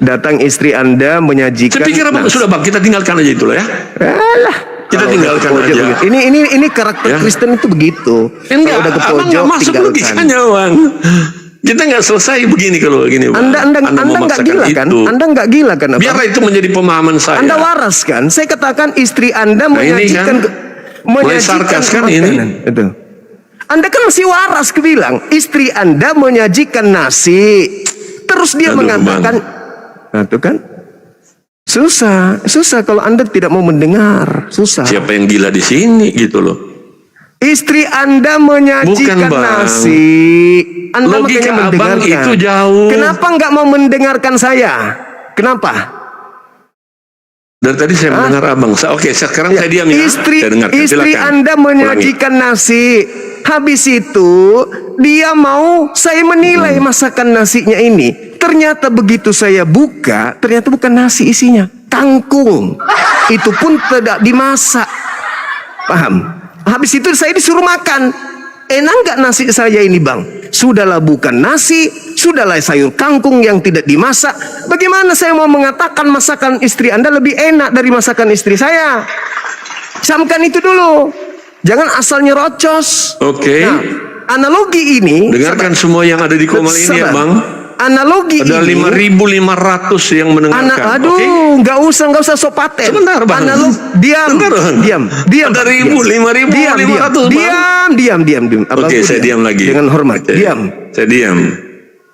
Datang istri Anda menyajikan. Saya pikir Bang, sudah Bang, kita tinggalkan aja itu loh ya. Alah, kita tinggalkan aja. Begitu. Ini karakter Kristen itu begitu. Enggak, udah ke abang pojok, nggak masuk tinggalkan. logikanya Bang. Kita nggak selesai begini kalau begini Bang. Anda nggak gila kan? Anda nggak gila kan? Abang? Biarlah itu menjadi pemahaman saya. Anda waras kan? Saya katakan istri Anda menyajikan mulai sarkas kan ini. Itu. Anda kan masih waras kebilang istri Anda menyajikan nasi, terus dia mengatakan, nah itu kan susah kalau Anda tidak mau mendengar, susah. Siapa yang gila di sini gitu loh? Istri Anda menyajikan nasi, Anda logika makanya abang mendengarkan. itu jauh. Kenapa nggak mau mendengarkan saya? Kenapa? Dari tadi saya mendengar abang. Oke, sekarang saya diam ya. Istri Anda menyajikan nasi. Habis itu dia mau saya menilai masakan nasinya ini. Ternyata begitu saya buka, ternyata bukan nasi isinya, kangkung. Itu pun tidak dimasak. Paham? Habis itu saya disuruh makan. Enak nggak nasi saya ini Bang? Sudahlah bukan nasi, sudahlah sayur kangkung yang tidak dimasak. Bagaimana saya mau mengatakan masakan istri Anda lebih enak dari masakan istri saya? Camkan itu dulu. Jangan asal nyerocos. Oke. Nah, analogi ini. Dengarkan semua yang ada di Komal ini ya Bang. Analogi ada ini. Ada 5.500 yang mendengarkan. Aduh, nggak usah sok paten. Sebentar Bang. Diam. Ada 5.500 Diam. Oke, saya diam lagi. Dengan hormat. Diam. Saya diam.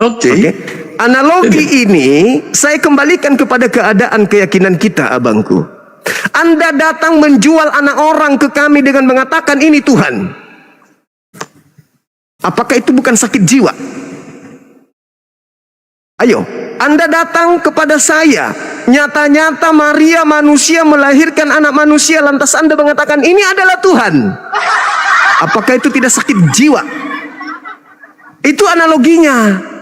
Oke. Analogi ini saya kembalikan kepada keadaan keyakinan kita, abangku. Anda datang menjual anak orang ke kami dengan mengatakan ini Tuhan. Apakah itu bukan sakit jiwa? Ayo, Anda datang kepada saya. Nyata-nyata Maria manusia melahirkan anak manusia, lantas Anda mengatakan ini adalah Tuhan. Apakah itu tidak sakit jiwa? Itu analoginya.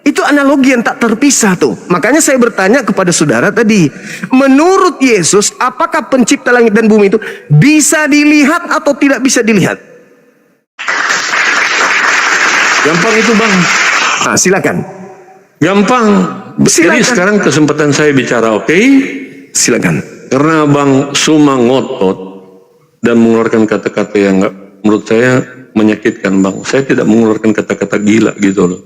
Itu analogi yang tak terpisah tuh. Makanya saya bertanya kepada saudara tadi, menurut Yesus, apakah pencipta langit dan bumi itu bisa dilihat atau tidak bisa dilihat? Gampang itu Bang. Nah, silakan. Gampang. Jadi sekarang kesempatan saya bicara, oke? Silakan. Karena Bang Suma ngotot dan mengeluarkan kata-kata yang menurut saya menyakitkan Bang. Saya tidak mengeluarkan kata-kata gila gitu loh.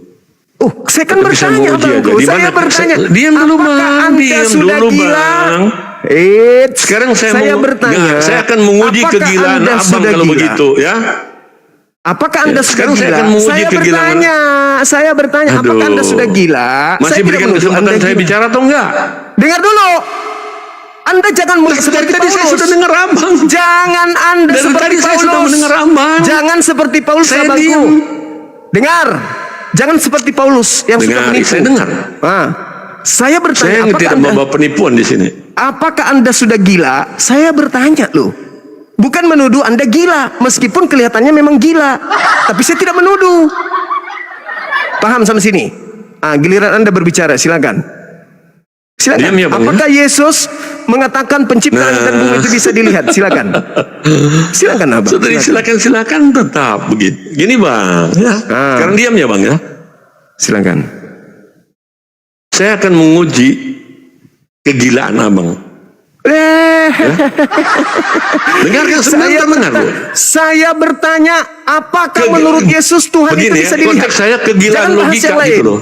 Saya kan bertanya, saya bertanya. Diam dulu Bang, diam dulu Bang. Sekarang saya bertanya. Saya akan menguji kegilaan Abang kalau begitu ya. Apakah Anda sudah sekarang gila? Saya akan menguji kegilaan. Saya bertanya, apakah Anda sudah gila? Masih berikan kesempatan saya bicara atau enggak? Dengar dulu. Anda jangan seperti tadi Paulus. Saya sudah dengar Abang. Jangan Anda dari seperti tadi Paulus. Saya sudah mendengar Abang. Jangan seperti Paulus, sahabatku. Dengar. Jangan seperti Paulus yang suka menipu. Saya dengar. Saya bertanya, saya tidak membawa penipuan di sini. Apakah Anda sudah gila? Saya bertanya loh. Bukan menuduh Anda gila, meskipun kelihatannya memang gila. Tapi saya tidak menuduh. Paham sampai sini? Giliran Anda berbicara, silakan. Silakan. Ya, Bang, apakah Yesus mengatakan pencipta langit dan bumi itu bisa dilihat? Silakan. Silakan Abang. Silakan tetap begitu. Gini Bang, ya. Sekarang diam ya Bang ya. Silakan. Saya akan menguji kegilaan Abang. Ya? Dengarkan sebentar, dengar loh. Saya bertanya, apakah menurut Yesus Tuhan begini, itu bisa dilihat? Konteks saya kegilaan logika gitu loh.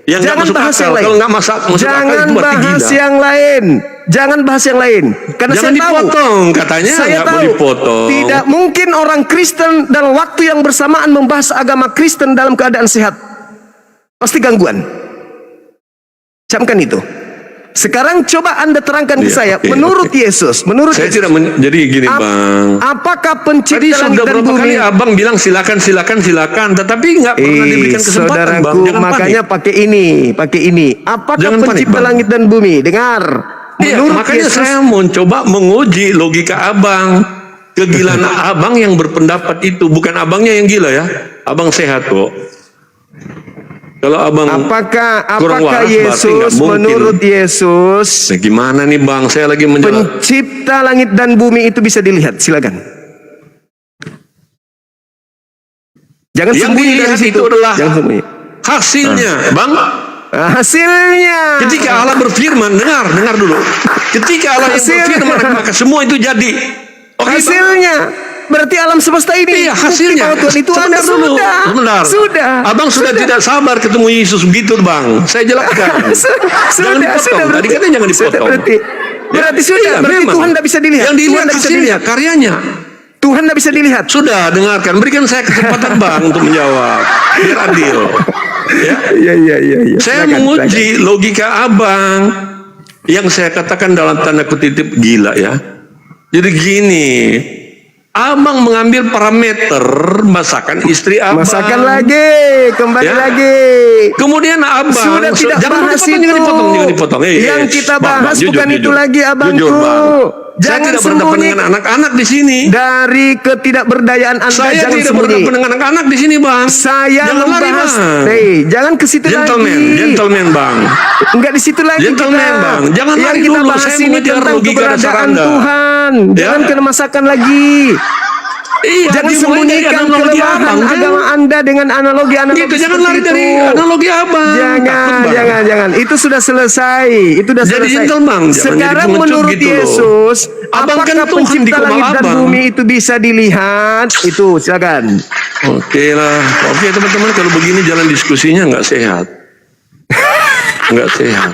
Yang jangan bahas yang lain. Kalau nggak masuk jangan akal, bahas yang lain. Jangan bahas yang lain. Karena jangan saya dipotong, tahu. katanya saya nggak tahu. mau dipotong. Tidak mungkin orang Kristen dalam waktu yang bersamaan membahas agama Kristen dalam keadaan sehat. Pasti gangguan. Camkan itu. Sekarang coba Anda terangkan ke saya, menurut Yesus, menurut saya Yesus, tidak jadi gini Bang. Apakah pencipta tadi langit sudah dan berapa bumi? kali Abang bilang silakan, tetapi nggak pernah diberikan kesempatan Bang. Jangan makanya pakai ini. Apakah jangan pencipta panik, langit dan bumi? Dengar. Menurut makanya Yesus, saya mau coba menguji logika Abang. Kegilaan Abang yang berpendapat itu, bukan Abangnya yang gila ya. Abang sehat kok. Kalau abang kurang Apakah waras, berarti nggak Yesus mungkin. menurut Yesus Nah, gimana nih bang? Saya lagi menjelaskan. pencipta langit dan bumi itu bisa dilihat? Silakan. Jangan Yang sembunyi dari dilihat situ. itu adalah Jangan sembunyi. hasilnya, bang. Hasilnya. Ketika Allah berfirman, dengar dulu. Ketika Allah yang Hasilnya. berfirman, maka semua itu jadi. Oke, Bang? Hasilnya. Berarti alam semesta ini. Iya, hasilnya. Bukti bahwa Tuhan itu ada. Sebentar dulu. Sudah. Sebentar. Abang sudah tidak sabar ketemu Yesus begitu, bang. Saya jelaskan. Jangan dipotong. Tadi katanya jangan dipotong. Berarti sudah. Iya, Berarti memang. Tuhan tidak bisa dilihat. Yang dilihat Tuhan tidak bisa hasilnya, dilihat. karyanya. Tuhan tidak bisa dilihat. Sudah, dengarkan. Berikan saya kesempatan bang untuk menjawab. Biar adil. Ya. Iya. Saya Silakan, menguji logika abang yang saya katakan dalam tanda kutip gila ya. Jadi gini, abang mengambil parameter masakan istri abang. Masakan lagi, kembali Ya. lagi. Kemudian abang Sudah tidak bahas itu. jangan dipotong. Yang kita bahas bukan itu lagi, abangku. Jujur, bang. Saya Jangan tidak berhadapan sembunyi dengan anak-anak di sini. dari ketidakberdayaan Anda. Saya Jangan tidak sembunyi. berhadapan dengan anak-anak di sini, bang. Saya Jangan lari, membahas. bang. Jangan ke situ Gentleman, lagi. gentleman, bang. Enggak di situ lagi. Gentleman, kita. bang. Jangan Yang lari kita dulu. bahas Saya ini mengejar tentang logika dasar keberadaan Anda. Tuhan. Ya. Jangan ke masakan lagi. Iya, Jangan dimulai dari sembunyikan analogi kelemahan abang, kan? agama Anda dengan analogi Gitu, jangan seperti lari itu. dari analogi abang. Takut, Bang. Jangan. Itu sudah selesai. Itu sudah Jadi selesai. gentle, Bang. Jangan Sekarang jadi pengecut menurut gitu loh. Yesus, Abang kan apakah Tuhan di pencipta kepala langit dan abang. bumi itu bisa dilihat? Itu silakan. Oke lah. Oke teman-teman, kalau begini jalan diskusinya nggak sehat. Nggak sehat.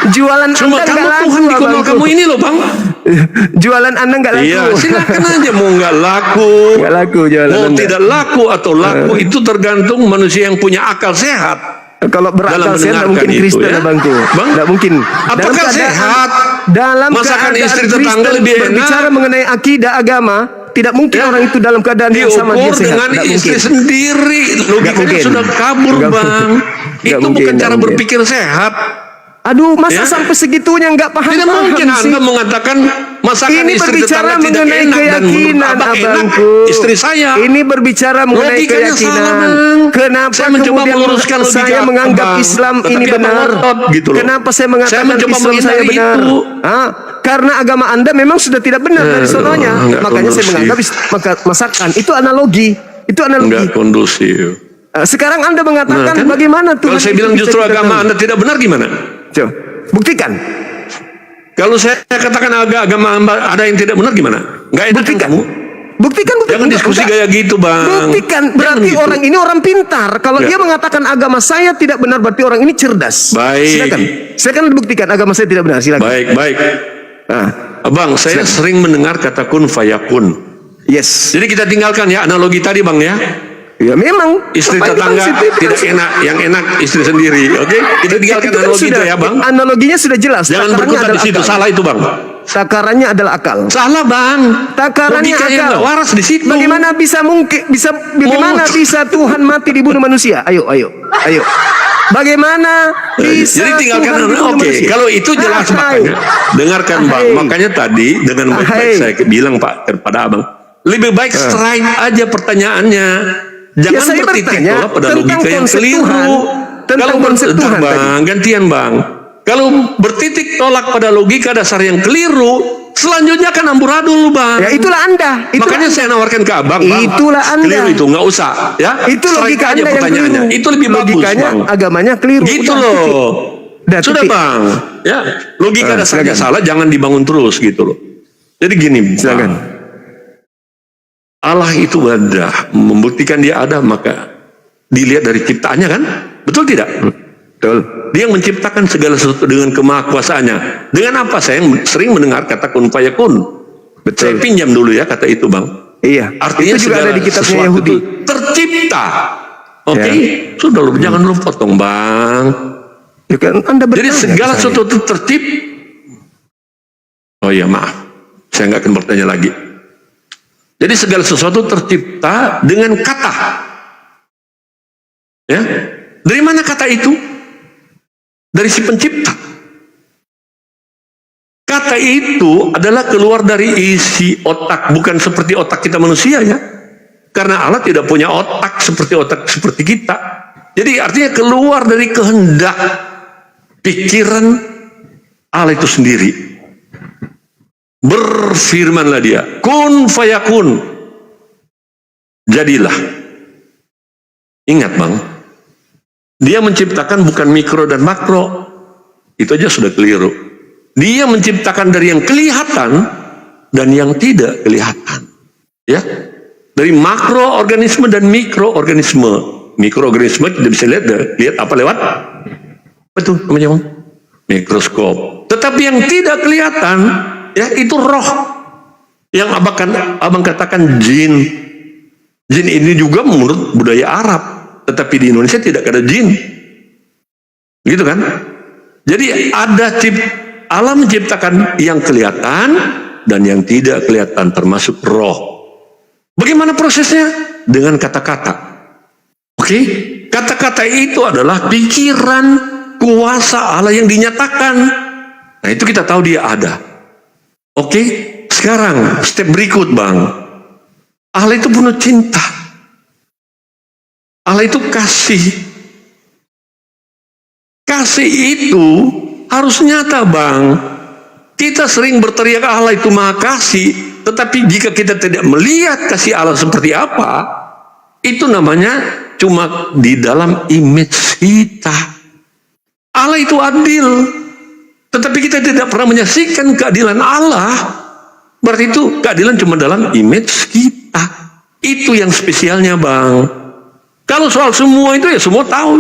Jualan Cuma Anda kamu nggak laku, Tuhan di kepala abangku. kamu ini loh, bang. Jualan Anda nggak laku. Iya, silakan aja mau nggak laku. Nggak laku jualan Mau Anda. tidak laku atau laku itu tergantung manusia yang punya akal sehat. Kalau berakal dalam sehat tidak mungkin mendengarkan itu, Kristen, ya. abangku. Bang, Tidak mungkin. apakah sehat? Dalam Masakan keadaan istri tetangga Kristen lebih enak? berbicara mengenai akidah agama, tidak mungkin Ya. orang itu dalam keadaan yang sama dia Diukur sehat. dengan Tidak istri mungkin. sendiri. Logikanya mungkin. sudah kabur, Nggak bang. mungkin. Nggak Itu mungkin, bukan nggak cara mungkin. berpikir sehat. Aduh, masa Ya. sampai segitunya nggak paham? Tidak mungkin sih? Anda mengatakan masakan Ini istri berbicara tetangga tidak mengenai enak dan menurut keyakinan, abang enak abangku. istri saya. Ini berbicara mengenai Logikanya keyakinan. salah, Bang. Kenapa Saya mencoba kemudian meluruskan logika saya menganggap abang, Islam tetapi ini abang benar? ngotot gitu loh. Kenapa saya mengatakan Saya mencoba Islam saya menghindari benar? itu. Karena agama Anda memang sudah tidak benar dari sononya. nggak Makanya saya kondusif. menganggap masakan itu analogi. Itu analogi. Enggak kondusif. Sekarang Anda mengatakan Kan? bagaimana Tuhan Kalau saya itu bilang bisa justru kita agama tahu? Anda tidak benar gimana? Coba, buktikan. Kalau saya katakan agama Anda ada yang tidak benar gimana? Enggak enak kan Buktikan. kamu? Buktikan. Jangan diskusi Enggak. kayak gitu, bang. Buktikan. Jangan Berarti gitu. orang ini orang pintar. Kalau Ya. dia mengatakan agama saya tidak benar, berarti orang ini cerdas. Baik. Silakan buktikan agama saya tidak benar. Silakan. Baik. Ah, Abang, saya sering mendengar kata kun fayakun. yes. Jadi kita tinggalkan ya analogi tadi, bang ya. Ya memang. Istri Apa yang tetangga dimaksud itu? tidak enak, yang enak istri sendiri. Oke, kita tinggalkan Itu kan analogi sudah, itu ya, bang. analoginya sudah jelas. Jangan Takarannya berkutat di adalah situ, akal. salah itu, bang. Takarannya adalah akal. Salah, bang. Takarannya Logika yang akal. nggak waras di situ. Bagaimana bagaimana bisa Tuhan mati dibunuh manusia? Ayo. Bagaimana bisa Jadi tinggalkan Tuhan dibunuh oke, manusia? kalau itu jelas makanya. Dengarkan, bang. Hai. Makanya tadi dengan baik-baik Hai. saya bilang pak kepada abang, lebih baik strike aja pertanyaannya. Jangan saya bertitik bertanya bola pada tentang logika yang konsep keliru. Tuhan. Tentang Kalau konsep bentar, Tuhan bang, gantian bang. Kalau bertitik tolak pada logika dasar yang keliru, selanjutnya kan amburadul, bang. Ya itulah Anda. Makanya saya nawarkan ke abang, bang. Itulah Anda. Keliru itu nggak usah, ya. Itu Strike logika aja Anda yang pertanyaannya. keliru. Itu lebih bagus, Logikanya bang. agamanya keliru. Gitu Udah, loh. titik. Udah, Sudah, titik. bang. Ya, logika dasarnya silakan. salah, jangan dibangun terus gitu loh. Jadi gini, Silakan. Bang. Allah itu ada, membuktikan dia ada, maka dilihat dari ciptaannya kan? Betul tidak? Betul. Dia yang menciptakan segala sesuatu dengan kemahakuasaannya. Dengan apa? Saya sering mendengar kata kun fayakun. Saya pinjam dulu ya kata itu, bang. Iya. Artinya itu juga ada di kitabnya sesuatu Yahudi. itu tercipta. Oke, Ya. sudah lu jangan lu potong, bang. Ya kan Anda Jadi bertanya segala ke saya. sesuatu itu tercipta. Oh iya, maaf. Saya nggak akan bertanya lagi. Jadi segala sesuatu tercipta dengan kata. Ya. Dari mana kata itu? Dari si pencipta. Kata itu adalah keluar dari isi otak, bukan seperti otak kita manusia ya. Karena Allah tidak punya otak seperti kita. Jadi artinya keluar dari kehendak pikiran Allah itu sendiri. Berfirmanlah dia, kun fayakun, jadilah. Ingat bang, dia menciptakan bukan mikro dan makro, itu aja sudah keliru. Dia menciptakan dari yang kelihatan dan yang tidak kelihatan, ya, dari makroorganisme dan mikroorganisme. Mikroorganisme tidak bisa lihat apa lewat? Betul, namanya bang, mikroskop. Tetapi yang tidak kelihatan, ya itu roh. Yang abang katakan jin. Jin ini juga menurut budaya Arab, tetapi di Indonesia tidak ada jin, gitu kan? Jadi ada Allah menciptakan yang kelihatan dan yang tidak kelihatan, termasuk roh. Bagaimana prosesnya? Dengan kata-kata. Oke, kata-kata itu adalah pikiran kuasa Allah yang dinyatakan. Nah itu kita tahu dia ada. Oke, sekarang step berikut bang. Allah itu penuh cinta. Allah itu kasih. Kasih itu harus nyata bang. Kita sering berteriak Allah itu maha kasih, tetapi jika kita tidak melihat kasih Allah seperti apa, itu namanya cuma di dalam image kita. Allah itu adil, tetapi kita tidak pernah menyaksikan keadilan Allah. Berarti itu keadilan cuma dalam image kita. Itu yang spesialnya bang. Kalau soal semua itu ya semua tahu,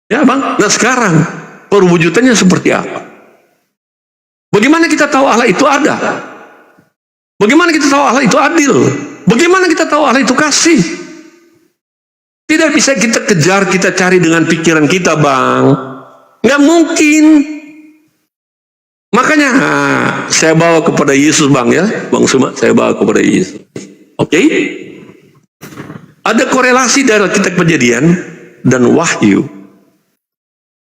ya bang. Nah sekarang perwujudannya seperti apa? Bagaimana kita tahu Allah itu ada? Bagaimana kita tahu Allah itu adil? Bagaimana kita tahu Allah itu kasih? Tidak bisa kita kejar, kita cari dengan pikiran kita bang. Nggak mungkin. Makanya saya bawa kepada Yesus bang ya. Bang Suma, saya bawa kepada Yesus. Oke? Ada korelasi dari kitab Kejadian dan Wahyu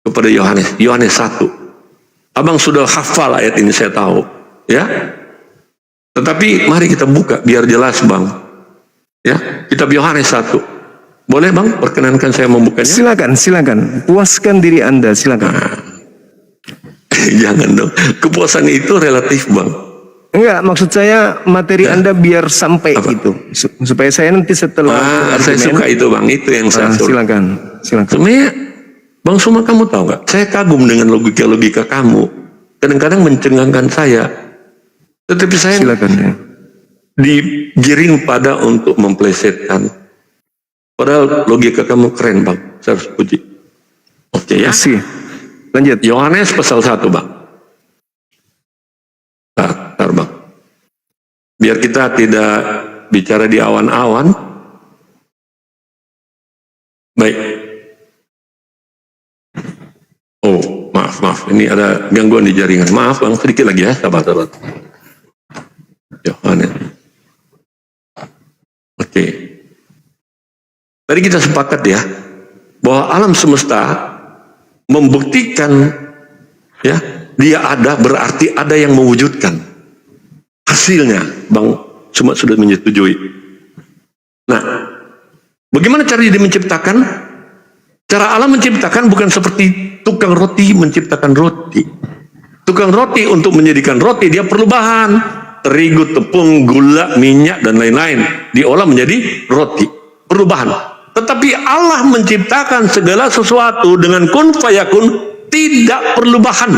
kepada Yohanes. Yohanes 1. Abang sudah hafal ayat ini saya tahu. Ya. Tetapi mari kita buka biar jelas bang. Ya, kitab Yohanes 1. Boleh bang, perkenankan saya membukanya? Silakan. Puaskan diri Anda, silakan. Jangan dong. Kepuasan itu relatif bang. Enggak, maksud saya materi Anda biar sampai gitu. Supaya saya nanti setelah saya suka itu bang, itu yang saya suka. Silakan. Sebenarnya Bang Suma, kamu tahu nggak? Saya kagum dengan logika kamu. Kadang-kadang mencengangkan saya. Tetapi saya silakan ya. Digiring pada untuk memplesetkan. Padahal logika kamu keren bang, saya harus puji. Oke ya. Kasih. Lanjut. Yohanes pasal 1 bang. Bentar bang. Biar kita tidak bicara di awan-awan. Baik. Oh maaf. Ini ada gangguan di jaringan. Maaf bang, sedikit lagi ya, sabar. Yohanes. Oke. Tadi kita sepakat ya, bahwa alam semesta membuktikan ya, dia ada berarti ada yang mewujudkan. Hasilnya, Bang Suma sudah menyetujui. Nah, bagaimana cara dia menciptakan? Cara Allah menciptakan bukan seperti tukang roti menciptakan roti. Tukang roti untuk menjadikan roti dia perlu bahan. Terigu, tepung, gula, minyak, dan lain-lain. Diolah menjadi roti. Perlu bahan. Tetapi Allah menciptakan segala sesuatu dengan kun fayakun, tidak perlu bahan.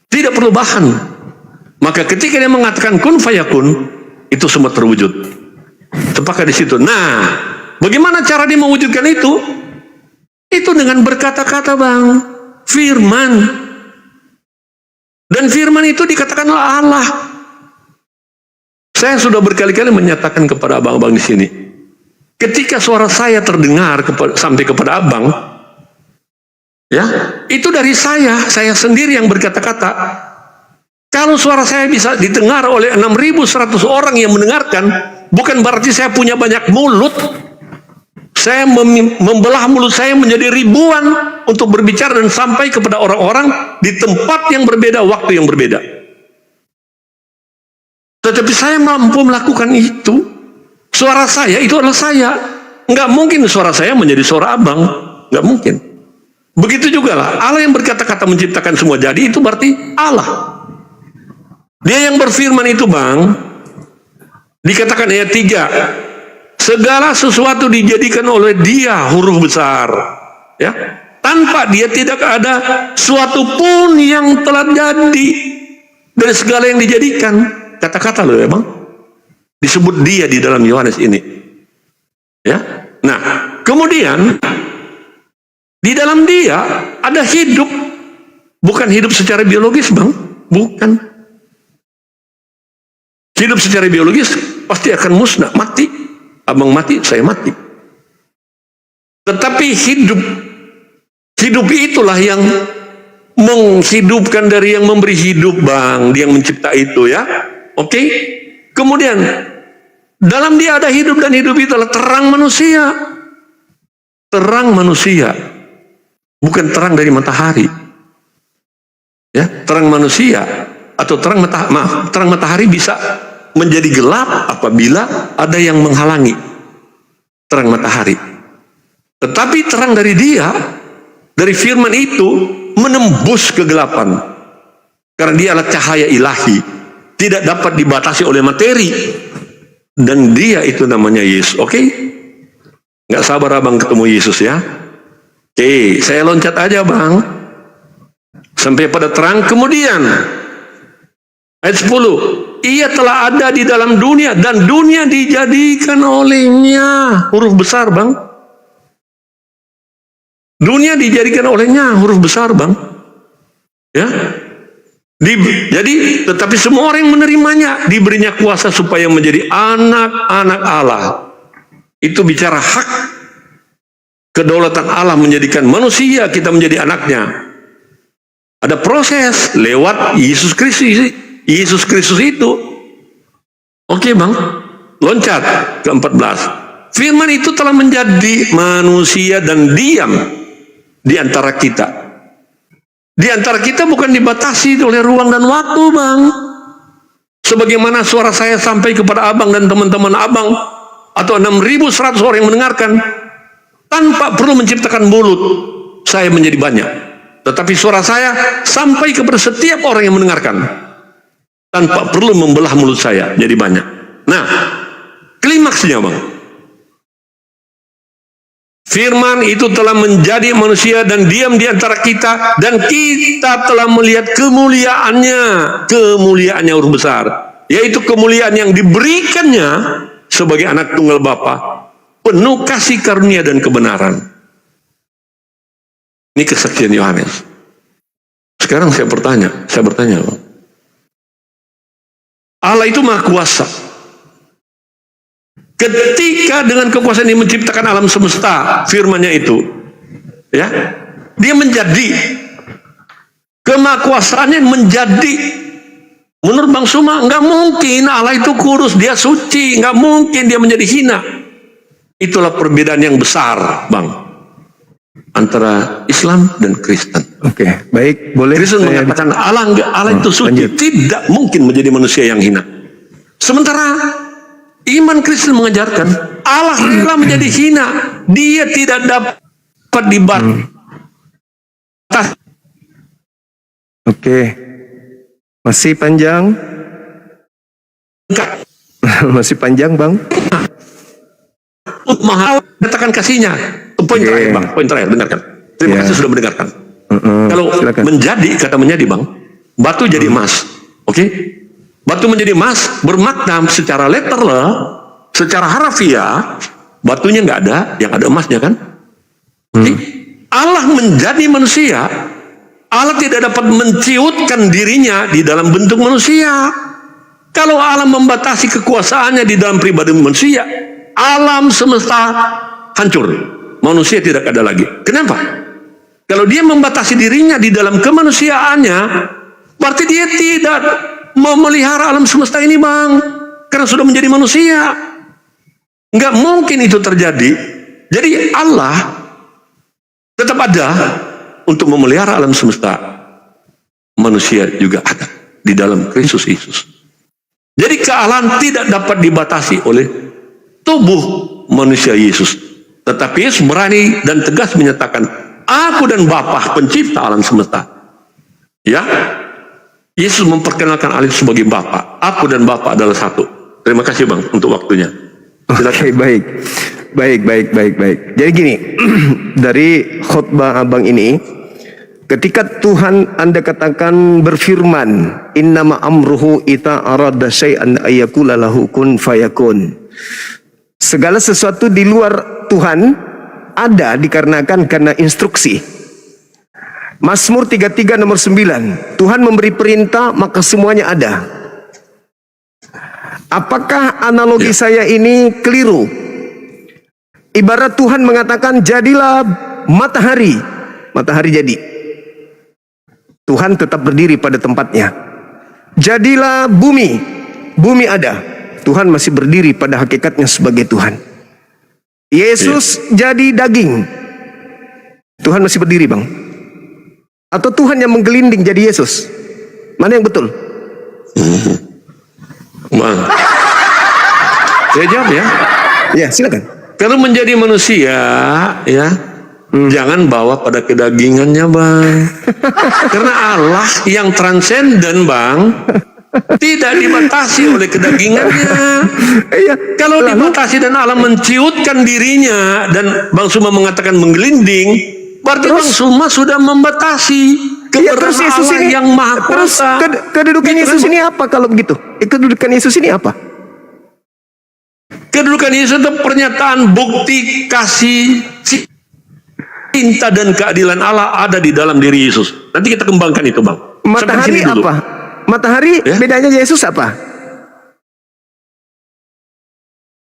Tidak perlu bahan. Maka ketika dia mengatakan kun fayakun, itu semua terwujud. Sepakat di situ. Nah, bagaimana cara dia mewujudkan itu? Itu dengan berkata-kata bang. Firman. Dan firman itu dikatakanlah Allah. Saya sudah berkali-kali menyatakan kepada abang-abang di sini. Ketika suara saya terdengar sampai kepada abang, ya, itu dari saya sendiri yang berkata-kata. Kalau suara saya bisa didengar oleh 6.100 orang yang mendengarkan, bukan berarti saya punya banyak mulut. Saya membelah mulut saya menjadi ribuan untuk berbicara dan sampai kepada orang-orang di tempat yang berbeda, waktu yang berbeda. Tetapi saya mampu melakukan itu. Suara saya itu adalah saya. Nggak mungkin suara saya menjadi suara abang. Nggak mungkin. Begitu juga lah, Allah yang berkata-kata menciptakan semua jadi, itu berarti Allah. Dia yang berfirman itu, Bang. Dikatakan ayat 3. Segala sesuatu dijadikan oleh Dia, huruf besar. Ya. Tanpa Dia tidak ada suatu pun yang telah jadi dari segala yang dijadikan. Kata-kata loh ya, Bang. Disebut Dia di dalam Yohanes ini. Ya. Nah, kemudian di dalam Dia ada hidup, bukan hidup secara biologis, Bang. Bukan. Hidup secara biologis pasti akan musnah, mati. Abang mati, saya mati. Tetapi hidup itulah yang menghidupkan dari yang memberi hidup, Bang. Dia yang mencipta itu, ya. Oke? Kemudian dalam Dia ada hidup, dan hidup itu adalah terang manusia. Terang manusia. Bukan terang dari matahari. Ya, terang manusia atau terang matahari bisa menjadi gelap apabila ada yang menghalangi terang matahari. Tetapi terang dari Dia, dari firman itu, menembus kegelapan. Karena Dia adalah cahaya ilahi, tidak dapat dibatasi oleh materi. Dan Dia itu namanya Yesus. Oke? Nggak sabar abang ketemu Yesus, ya. Oke, saya loncat aja, Bang. Sampai pada terang. Kemudian ayat 10. Ia telah ada di dalam dunia, dan dunia dijadikan olehnya. Huruf besar, Bang. Dunia dijadikan olehnya, huruf besar, Bang. Ya. Jadi, tetapi semua orang yang menerimanya diberinya kuasa supaya menjadi anak-anak Allah. Itu bicara hak kedaulatan Allah menjadikan manusia, kita menjadi anaknya. Ada proses lewat Yesus Kristus. Yesus Kristus itu. Oke, Bang. Loncat ke 14. Firman itu telah menjadi manusia dan diam di antara kita. Di antara kita bukan dibatasi oleh ruang dan waktu, Bang. Sebagaimana suara saya sampai kepada abang dan teman-teman abang, atau 6.100 orang yang mendengarkan, tanpa perlu menciptakan mulut, saya menjadi banyak. Tetapi suara saya sampai kepada setiap orang yang mendengarkan, tanpa perlu membelah mulut saya, jadi banyak. Nah, klimaksnya, Bang. Firman itu telah menjadi manusia dan diam di antara kita, dan kita telah melihat kemuliaannya. Kemuliaannya huruf besar, yaitu kemuliaan yang diberikannya sebagai anak tunggal Bapa, penuh kasih karunia dan kebenaran. Ini kesaksian Yohanes. Sekarang saya bertanya, Bang. Allah itu Maha Kuasa. Ketika dengan kekuasaan Dia menciptakan alam semesta, firman-Nya itu, ya, Dia menjadi, kemahakuasaannya menjadi. Menurut Bang Suma, nggak mungkin Allah itu kudus, Dia suci, nggak mungkin Dia menjadi hina. Itulah perbedaan yang besar, Bang, antara Islam dan Kristen. Oke, baik, boleh. Kristen mengatakan Allah itu suci, tidak mungkin menjadi manusia yang hina. Sementara iman Kristen mengajarkan Allah rela menjadi hina, Dia tidak dapat dibatasi. Oke, masih panjang? Masih panjang, Bang? Mahal katakan kasihnya. Poin terakhir, Bang. Poin terakhir, dengarkan. Terima kasih sudah mendengarkan. Kalau silakan. Kata menjadi, Bang, batu jadi emas. Oke? Batu menjadi emas bermakna secara letterlah, secara harafiah, batunya nggak ada, yang ada emasnya, kan? Allah menjadi manusia. Allah tidak dapat menciutkan dirinya di dalam bentuk manusia. Kalau Allah membatasi kekuasaannya di dalam pribadi manusia, alam semesta hancur. Manusia tidak ada lagi. Kenapa? Kalau Dia membatasi dirinya di dalam kemanusiaannya, berarti Dia tidak memelihara alam semesta ini, Bang. Karena sudah menjadi manusia. Nggak mungkin itu terjadi. Jadi Allah tetap ada untuk memelihara alam semesta. Manusia juga ada di dalam Kristus Yesus. Jadi kealahan tidak dapat dibatasi oleh tubuh manusia Yesus. Tetapi Yesus berani dan tegas menyatakan, aku dan Bapa pencipta alam semesta. Ya, Yesus memperkenalkan Allah sebagai Bapa. Aku dan Bapa adalah satu. Terima kasih Bang untuk waktunya. Oke, baik. Jadi gini, dari khutbah abang ini, ketika Tuhan Anda katakan berfirman, innama amruhu ita arada syai'an ayyakula lahu kun fayakun. Segala sesuatu di luar Tuhan ada dikarenakan karena instruksi. Mazmur 33 nomor 9, Tuhan memberi perintah maka semuanya ada. Apakah analogi saya ini keliru? Ibarat Tuhan mengatakan jadilah matahari, matahari jadi. Tuhan tetap berdiri pada tempatnya. Jadilah bumi, bumi ada. Tuhan masih berdiri pada hakikatnya sebagai Tuhan. Yesus jadi daging, Tuhan masih berdiri Bang. Atau Tuhan yang menggelinding jadi Yesus? Mana yang betul? Bang, saya jawab ya. Ya, silakan. Kalau menjadi manusia, ya, jangan bawa pada kedagingannya, Bang. Karena Allah yang transenden, Bang, tidak dibatasi oleh kedagingannya. Iya. Kalau dibatasi dan Allah menciutkan dirinya dan Bang Suma mengatakan menggelinding, berarti Bang Suma sudah membatasi keberadaan Allah yang Maha Kuasa. Kedudukan Yesus ini apa kalau begitu? Kedudukan Yesus ini apa? Kedudukan Yesus itu pernyataan bukti kasih cinta dan keadilan Allah ada di dalam diri Yesus. Nanti kita kembangkan itu, Bang. Matahari apa? Matahari bedanya Yesus apa?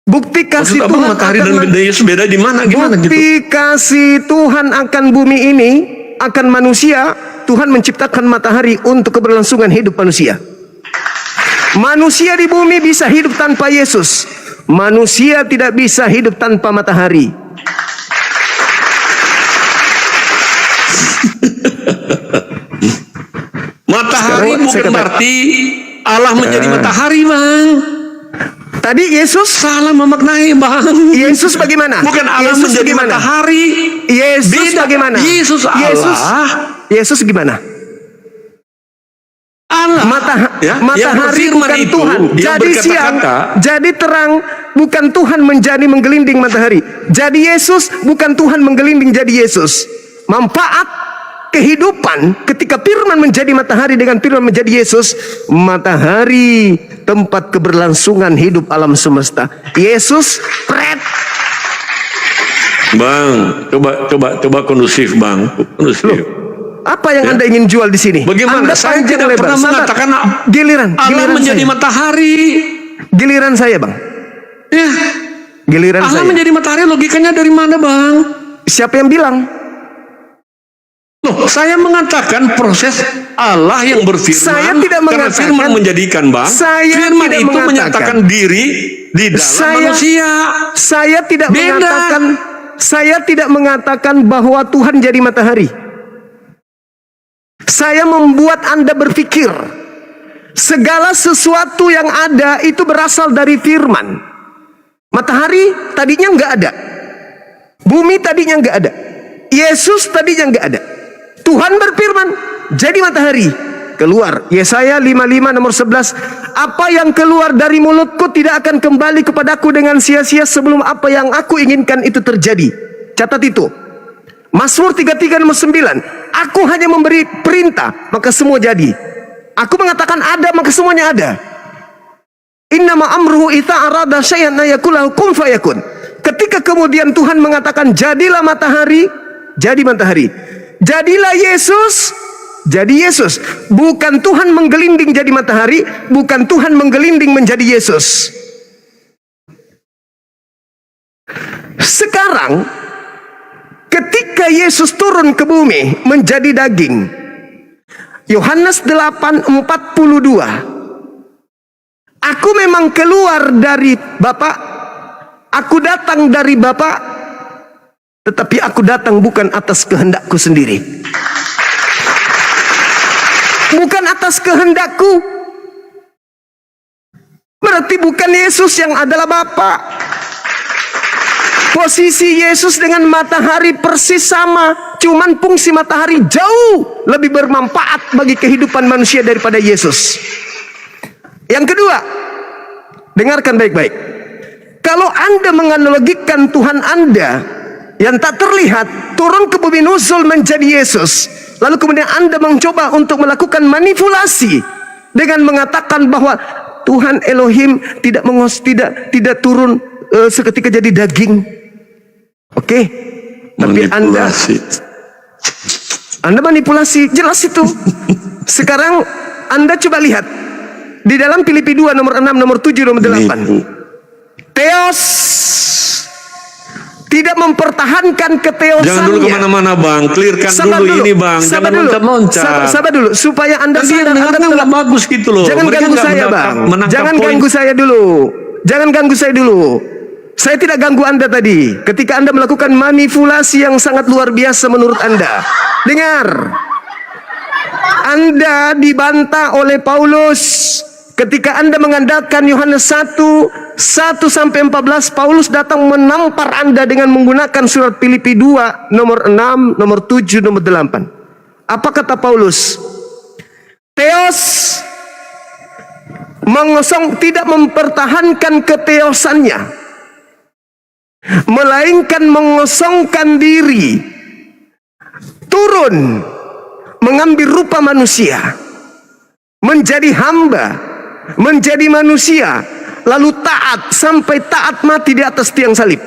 Bukti kasih Tuhan matahari dan Yesus beda di mana? Gimana bukti gitu? Kasih Tuhan akan bumi ini, akan manusia. Tuhan menciptakan matahari untuk keberlangsungan hidup manusia. Manusia di bumi bisa hidup tanpa Yesus. Manusia tidak bisa hidup tanpa matahari. Matahari bukan berarti Allah menjadi matahari, Bang. Tadi Yesus salah memaknai, Bang. Yesus bagaimana? Bukan Allah Yesus menjadi bagaimana? matahari. Yesus beda. bagaimana? Yesus Allah. Yesus gimana? Allah. Matahari bukan itu, Tuhan. Jadi siang, jadi terang, bukan Tuhan menjadi menggelinding matahari. Jadi Yesus bukan Tuhan menggelinding jadi Yesus. Manfaat kehidupan ketika firman menjadi matahari dengan firman menjadi Yesus. Matahari tempat keberlangsungan hidup alam semesta. Yesus pret. Bang, coba kondusif, Bang. Kondusif. Apa yang Anda ingin jual di sini? Bagaimana? Anda Saya tidak pernah mengatakan giliran Allah menjadi saya. matahari. Giliran saya, Bang. Ya. Giliran Allah saya. menjadi matahari, logikanya dari mana, Bang? Siapa yang bilang? Loh, saya mengatakan proses Allah yang berfirman. Saya tidak mengatakan. Karena firman menjadikan, Bang. Firman itu menyatakan diri di dalam manusia. Saya tidak mengatakan. Saya tidak mengatakan bahwa Tuhan jadi matahari. Saya membuat Anda berpikir segala sesuatu yang ada itu berasal dari firman. Matahari tadinya nggak ada, bumi tadinya nggak ada, Yesus tadinya nggak ada. Tuhan berfirman jadi matahari, keluar. Yesaya 55 nomor 11, apa yang keluar dari mulutku tidak akan kembali kepadaku dengan sia-sia sebelum apa yang aku inginkan itu terjadi. Catat itu. Mazmur 33 nomor 9, aku hanya memberi perintah maka semua jadi. Aku mengatakan ada maka semuanya ada. Innama amruhu idza arada syai'an ayakulahu kun fayakun. Ketika kemudian Tuhan mengatakan jadilah matahari, jadi matahari. Jadilah Yesus, jadi Yesus. Bukan Tuhan menggelinding jadi matahari, bukan Tuhan menggelinding menjadi Yesus. Sekarang ketika Yesus turun ke bumi menjadi daging, Yohanes 8:42, aku memang keluar dari Bapa, aku datang dari Bapa, tetapi aku datang bukan atas kehendakku sendiri. Bukan atas kehendakku. Berarti bukan Yesus yang adalah Bapa. Posisi Yesus dengan matahari persis sama, cuman fungsi matahari jauh lebih bermanfaat bagi kehidupan manusia daripada Yesus. Yang kedua, dengarkan baik-baik. Kalau Anda menganalogikan Tuhan Anda yang tak terlihat turun ke bumi nuzul menjadi Yesus, lalu kemudian Anda mencoba untuk melakukan manipulasi dengan mengatakan bahwa Tuhan Elohim tidak turun seketika jadi daging. Oke, tapi Anda manipulasi, jelas itu. Sekarang Anda coba lihat di dalam Filipi 2 nomor 6, nomor 7, nomor 8. Theos tidak mempertahankan keteosannya. Jangan dulu kemana-mana bang, clearkan dulu ini bang. Jangan loncat-loncat. Sabar dulu, supaya Anda sadar. Anda nggak bagus gitu loh. Jangan ganggu saya bang. Jangan ganggu saya dulu. Jangan ganggu saya dulu. Saya tidak ganggu Anda tadi ketika Anda melakukan manipulasi yang sangat luar biasa menurut Anda. Dengar, Anda dibantah oleh Paulus ketika Anda mengandalkan Yohanes 1:1-14. Paulus datang menampar Anda dengan menggunakan surat Filipi 2 nomor 6, nomor 7, nomor 8. Apa kata Paulus? Theos tidak mempertahankan keteosannya, melainkan mengosongkan diri, turun mengambil rupa manusia, menjadi hamba, menjadi manusia, lalu taat sampai taat mati di atas tiang salib.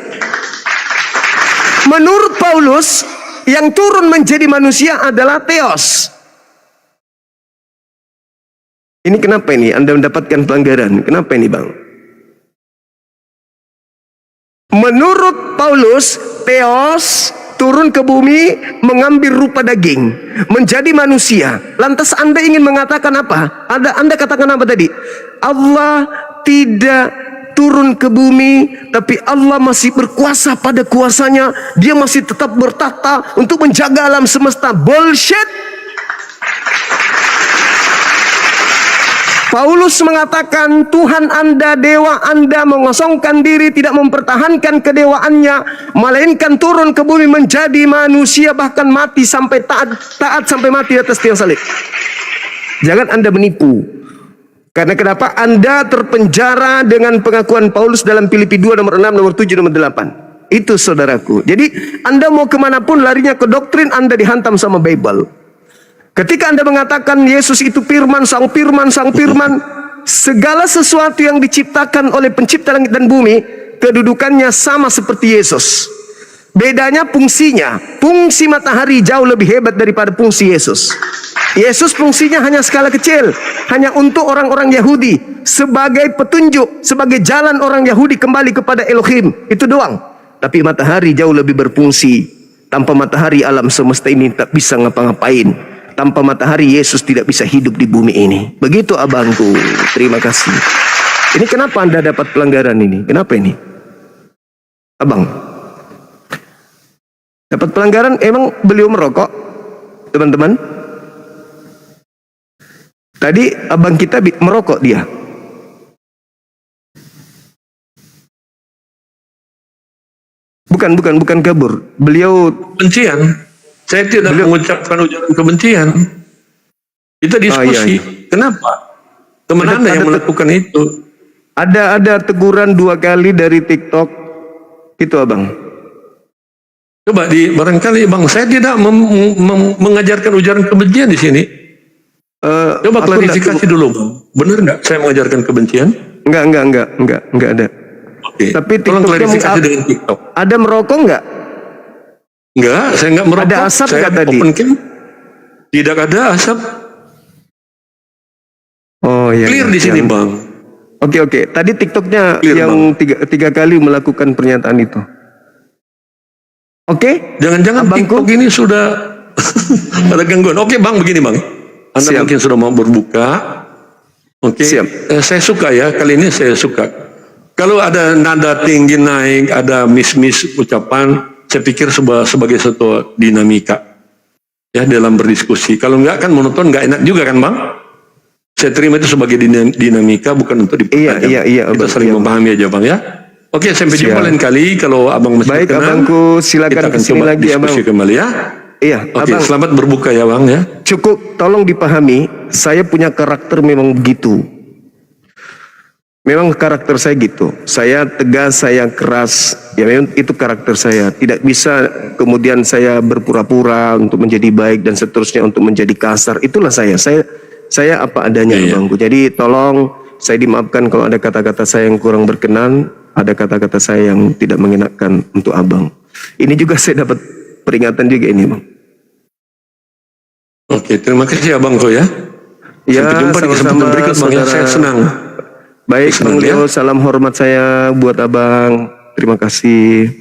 Menurut Paulus, yang turun menjadi manusia adalah Theos. Ini kenapa ini Anda mendapatkan pelanggaran? Kenapa ini bang? Menurut Paulus, Theos turun ke bumi mengambil rupa daging, menjadi manusia. Lantas Anda ingin mengatakan apa? Anda katakan apa tadi? Allah tidak turun ke bumi, tapi Allah masih berkuasa pada kuasanya. Dia masih tetap bertahta untuk menjaga alam semesta. Bullshit. Paulus mengatakan Tuhan Anda, dewa Anda mengosongkan diri, tidak mempertahankan kedewaannya, melainkan turun ke bumi menjadi manusia, bahkan mati sampai taat sampai mati di atas tiang salib. Jangan Anda menipu. Karena kenapa? Anda terpenjara dengan pengakuan Paulus dalam Filipi 2 nomor 6, nomor 7, nomor 8. Itu saudaraku. Jadi Anda mau kemanapun larinya ke doktrin, Anda dihantam sama Bible. Ketika Anda mengatakan Yesus itu firman, sang firman, segala sesuatu yang diciptakan oleh pencipta langit dan bumi, kedudukannya sama seperti Yesus. Bedanya fungsinya. Fungsi matahari jauh lebih hebat daripada fungsi Yesus. Yesus fungsinya hanya skala kecil, hanya untuk orang-orang Yahudi, sebagai petunjuk, sebagai jalan orang Yahudi kembali kepada Elohim. Itu doang. Tapi matahari jauh lebih berfungsi. Tanpa matahari alam semesta ini tak bisa ngapa-ngapain. Tanpa matahari Yesus tidak bisa hidup di bumi ini. Begitu abangku. Terima kasih. Ini kenapa Anda dapat pelanggaran ini? Kenapa ini? Abang dapat pelanggaran, emang beliau merokok? Teman-teman, tadi abang kita merokok dia. Bukan kabur. Beliau kebencian. Saya tidak mengucapkan ujaran kebencian. Kita diskusi. Kenapa? Teman Anda yang melakukan itu. Ada teguran 2 kali dari TikTok. Itu abang. Coba barangkali bang, saya tidak mengajarkan ujaran kebencian di sini. Coba klarifikasi dulu bang. Benar nggak saya mengajarkan kebencian? Enggak ada. Oke. Tapi tolong klarifikasi dengan TikTok. Ada merokok enggak? Enggak, saya enggak merokok. Ada asap saya tadi? Open cam. Tidak ada asap. Oh iya. Clear di sini bang. Oke. Tadi TikToknya clear, yang tiga kali melakukan pernyataan itu. Oke? Jangan-jangan TikTok ini sudah ada gangguan. Oke bang, begini bang. Anda mungkin sudah mau berbuka. Oke. Saya suka ya, kali ini saya suka. Kalau ada nada tinggi naik, ada miss ucapan, saya pikir sebagai satu dinamika ya dalam berdiskusi. Kalau enggak kan monoton, enggak enak juga kan bang. Saya terima itu sebagai dinamika, bukan untuk dipertajam. Iya, kita saling memahami aja bang ya. Oke, sampai jumpa Siap. lain kali. Kalau abang masih Baik, berkenan, abangku, kita silakan akan kesini coba lagi, abang. diskusi kembali ya. Iya, Oke, abang. selamat berbuka ya bang ya. Cukup, tolong dipahami, saya punya karakter memang begitu. Memang karakter saya gitu. Saya tegas, saya keras. Ya memang itu karakter saya. Tidak bisa kemudian saya berpura-pura untuk menjadi baik dan seterusnya untuk menjadi kasar. Itulah saya. Saya apa adanya, Iya. abangku. Jadi tolong saya dimaafkan kalau ada kata-kata saya yang kurang berkenan, ada kata-kata saya yang tidak mengenakan untuk abang. Ini juga saya dapat peringatan juga ini, bang. Oke, terima kasih abang kok ya. Ya, Sampai jumpa di kesempatan sama-sama, berikut bang ya. saudara. Saya senang. Baik, Senang, Bang ya. Leo, salam hormat saya buat abang. Terima kasih.